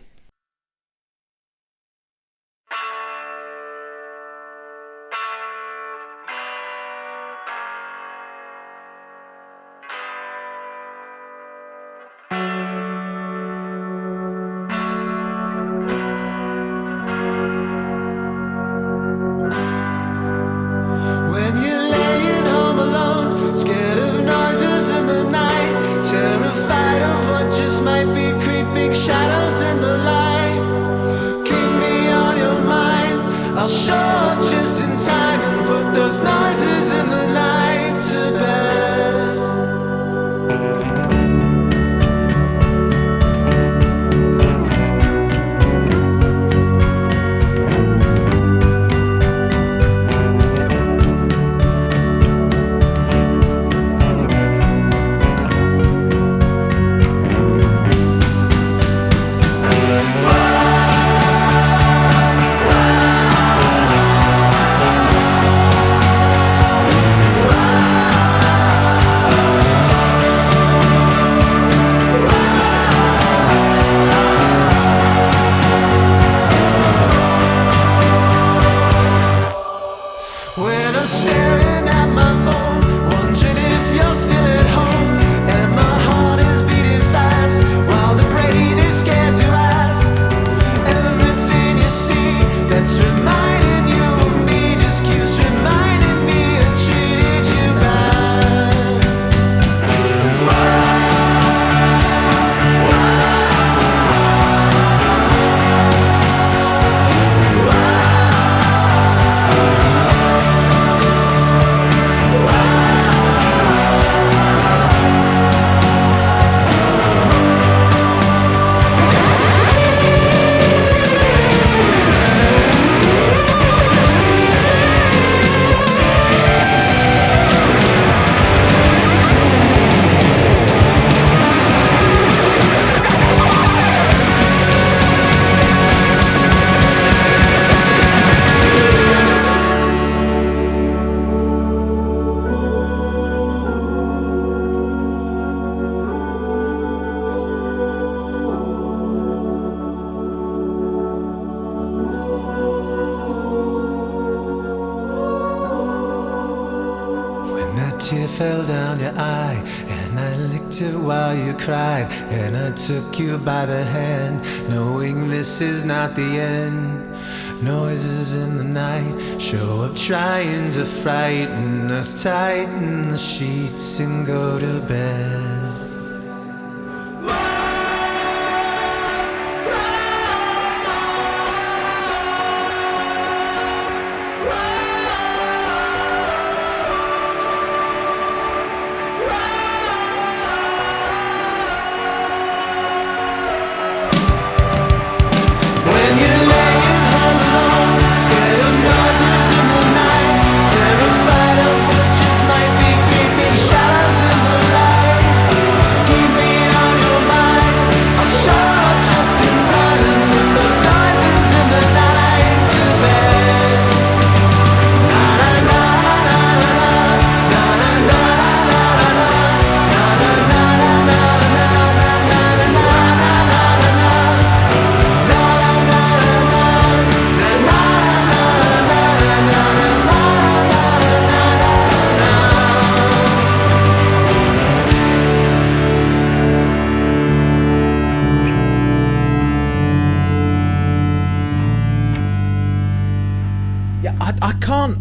Tear fell down your eye, and I licked it while you cried, and I took you by the hand, knowing this is not the end. Noises in the night show up trying to frighten us. Tighten the sheets and go to bed.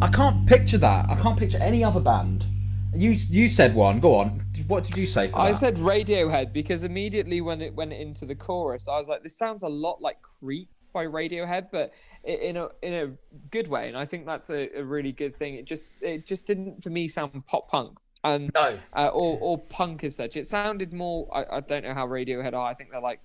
I can't picture that. I can't picture any other band. You said one. Go on. What did you say for that? I said Radiohead because immediately when it went into the chorus, I was like, this sounds a lot like Creep by Radiohead, but in a good way. And I think that's a really good thing. It just didn't for me sound pop punk and or punk as such. It sounded more. I don't know how Radiohead are. I think they're like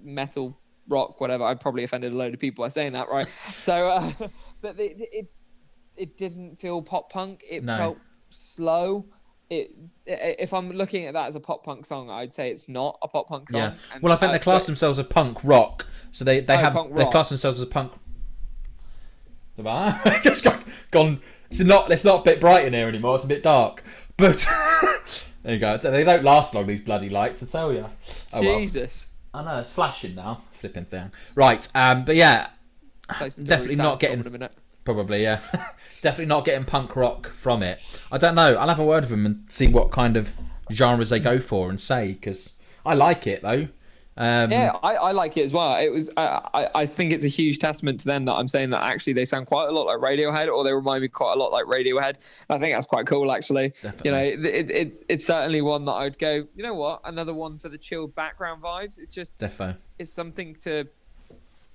metal rock, whatever. I probably offended a load of people by saying that, right? So, but it didn't feel pop punk. It felt slow. If I'm looking at that as a pop punk song, I'd say it's not a pop punk song. Yeah. And, Well, I think they class themselves as punk rock, so they class themselves as punk. Just gone. It's not a bit bright in here anymore. It's a bit dark. But there you go. They don't last long, these bloody lights, I tell you. Oh, Jesus. Well. I know it's flashing now. Flipping thing. Right. But yeah, definitely not getting. Probably, yeah. Definitely not getting punk rock from it. I don't know. I'll have a word with them and see what kind of genres they go for and say, because I like it though. I like it as well. It was. I think it's a huge testament to them that I'm saying that actually they sound quite a lot like Radiohead, or they remind me quite a lot like Radiohead. I think that's quite cool, actually. Definitely. You know, it's certainly one that I'd go. You know what? Another one for the chilled background vibes. It's just. Defo. It's something to.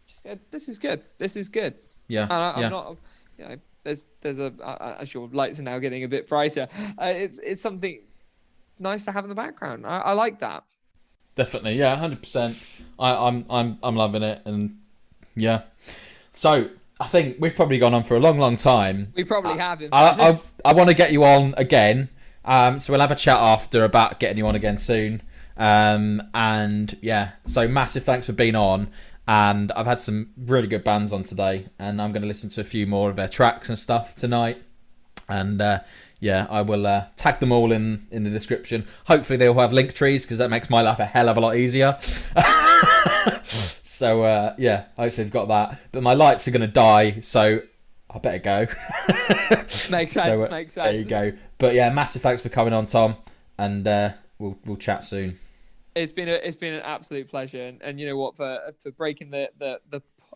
Just go, this is good. This is good. Yeah. And I'm not. You know, there's a as your lights are now getting a bit brighter. It's something nice to have in the background. I like that. Definitely, yeah, 100%. I'm loving it, and yeah. So I think we've probably gone on for a long time. We probably have. I want to get you on again. So we'll have a chat after about getting you on again soon. And yeah, so massive thanks for being on. And I've had some really good bands on today, and I'm going to listen to a few more of their tracks and stuff tonight. And yeah, I will tag them all in the description. Hopefully they all have link trees, because that makes my life a hell of a lot easier. So yeah, hopefully they've got that. But my lights are going to die, so I better go. Makes sense. There you go. But yeah, massive thanks for coming on, Tom, and we'll chat soon. It's been an absolute pleasure, and you know what, for breaking the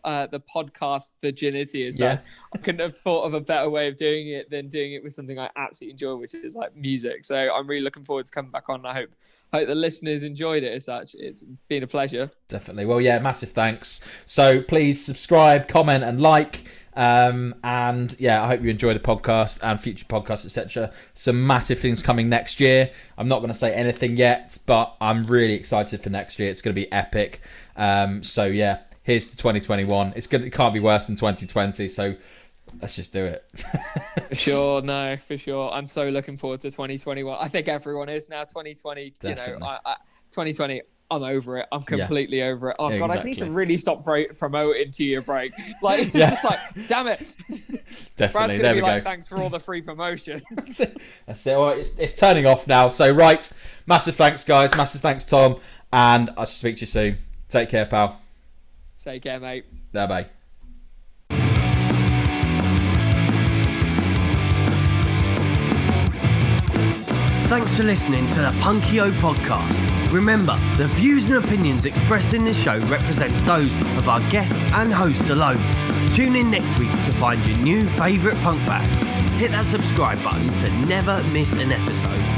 podcast virginity is that I couldn't have thought of a better way of doing it than doing it with something I absolutely enjoy, which is like music. So I'm really looking forward to coming back on. I hope the listeners enjoyed it as such. It's been a pleasure. Definitely. Well, yeah, massive thanks. So please subscribe, comment, and like. And yeah, I hope you enjoy the podcast and future podcasts, etc. Some massive things coming next year. I'm not going to say anything yet, but I'm really excited for next year. It's going to be epic. So yeah, here's to 2021. It can't be worse than 2020. So let's just do it. For sure. I'm so looking forward to 2021. I think everyone is now. 2020. Definitely. You know, 2020. I'm over it. I'm completely over it. Oh, God, I need to really stop promoting to your break. Like, it's just like, damn it. Definitely. There we go. Thanks for all the free promotion. That's it. Well, it's turning off now. So, right. Massive thanks, guys. Massive thanks, Tom. And I'll speak to you soon. Take care, pal. Take care, mate. Bye-bye. Thanks for listening to the Punkio podcast. Remember, the views and opinions expressed in this show represents those of our guests and hosts alone. Tune in next week to find your new favourite punk band. Hit that subscribe button to never miss an episode.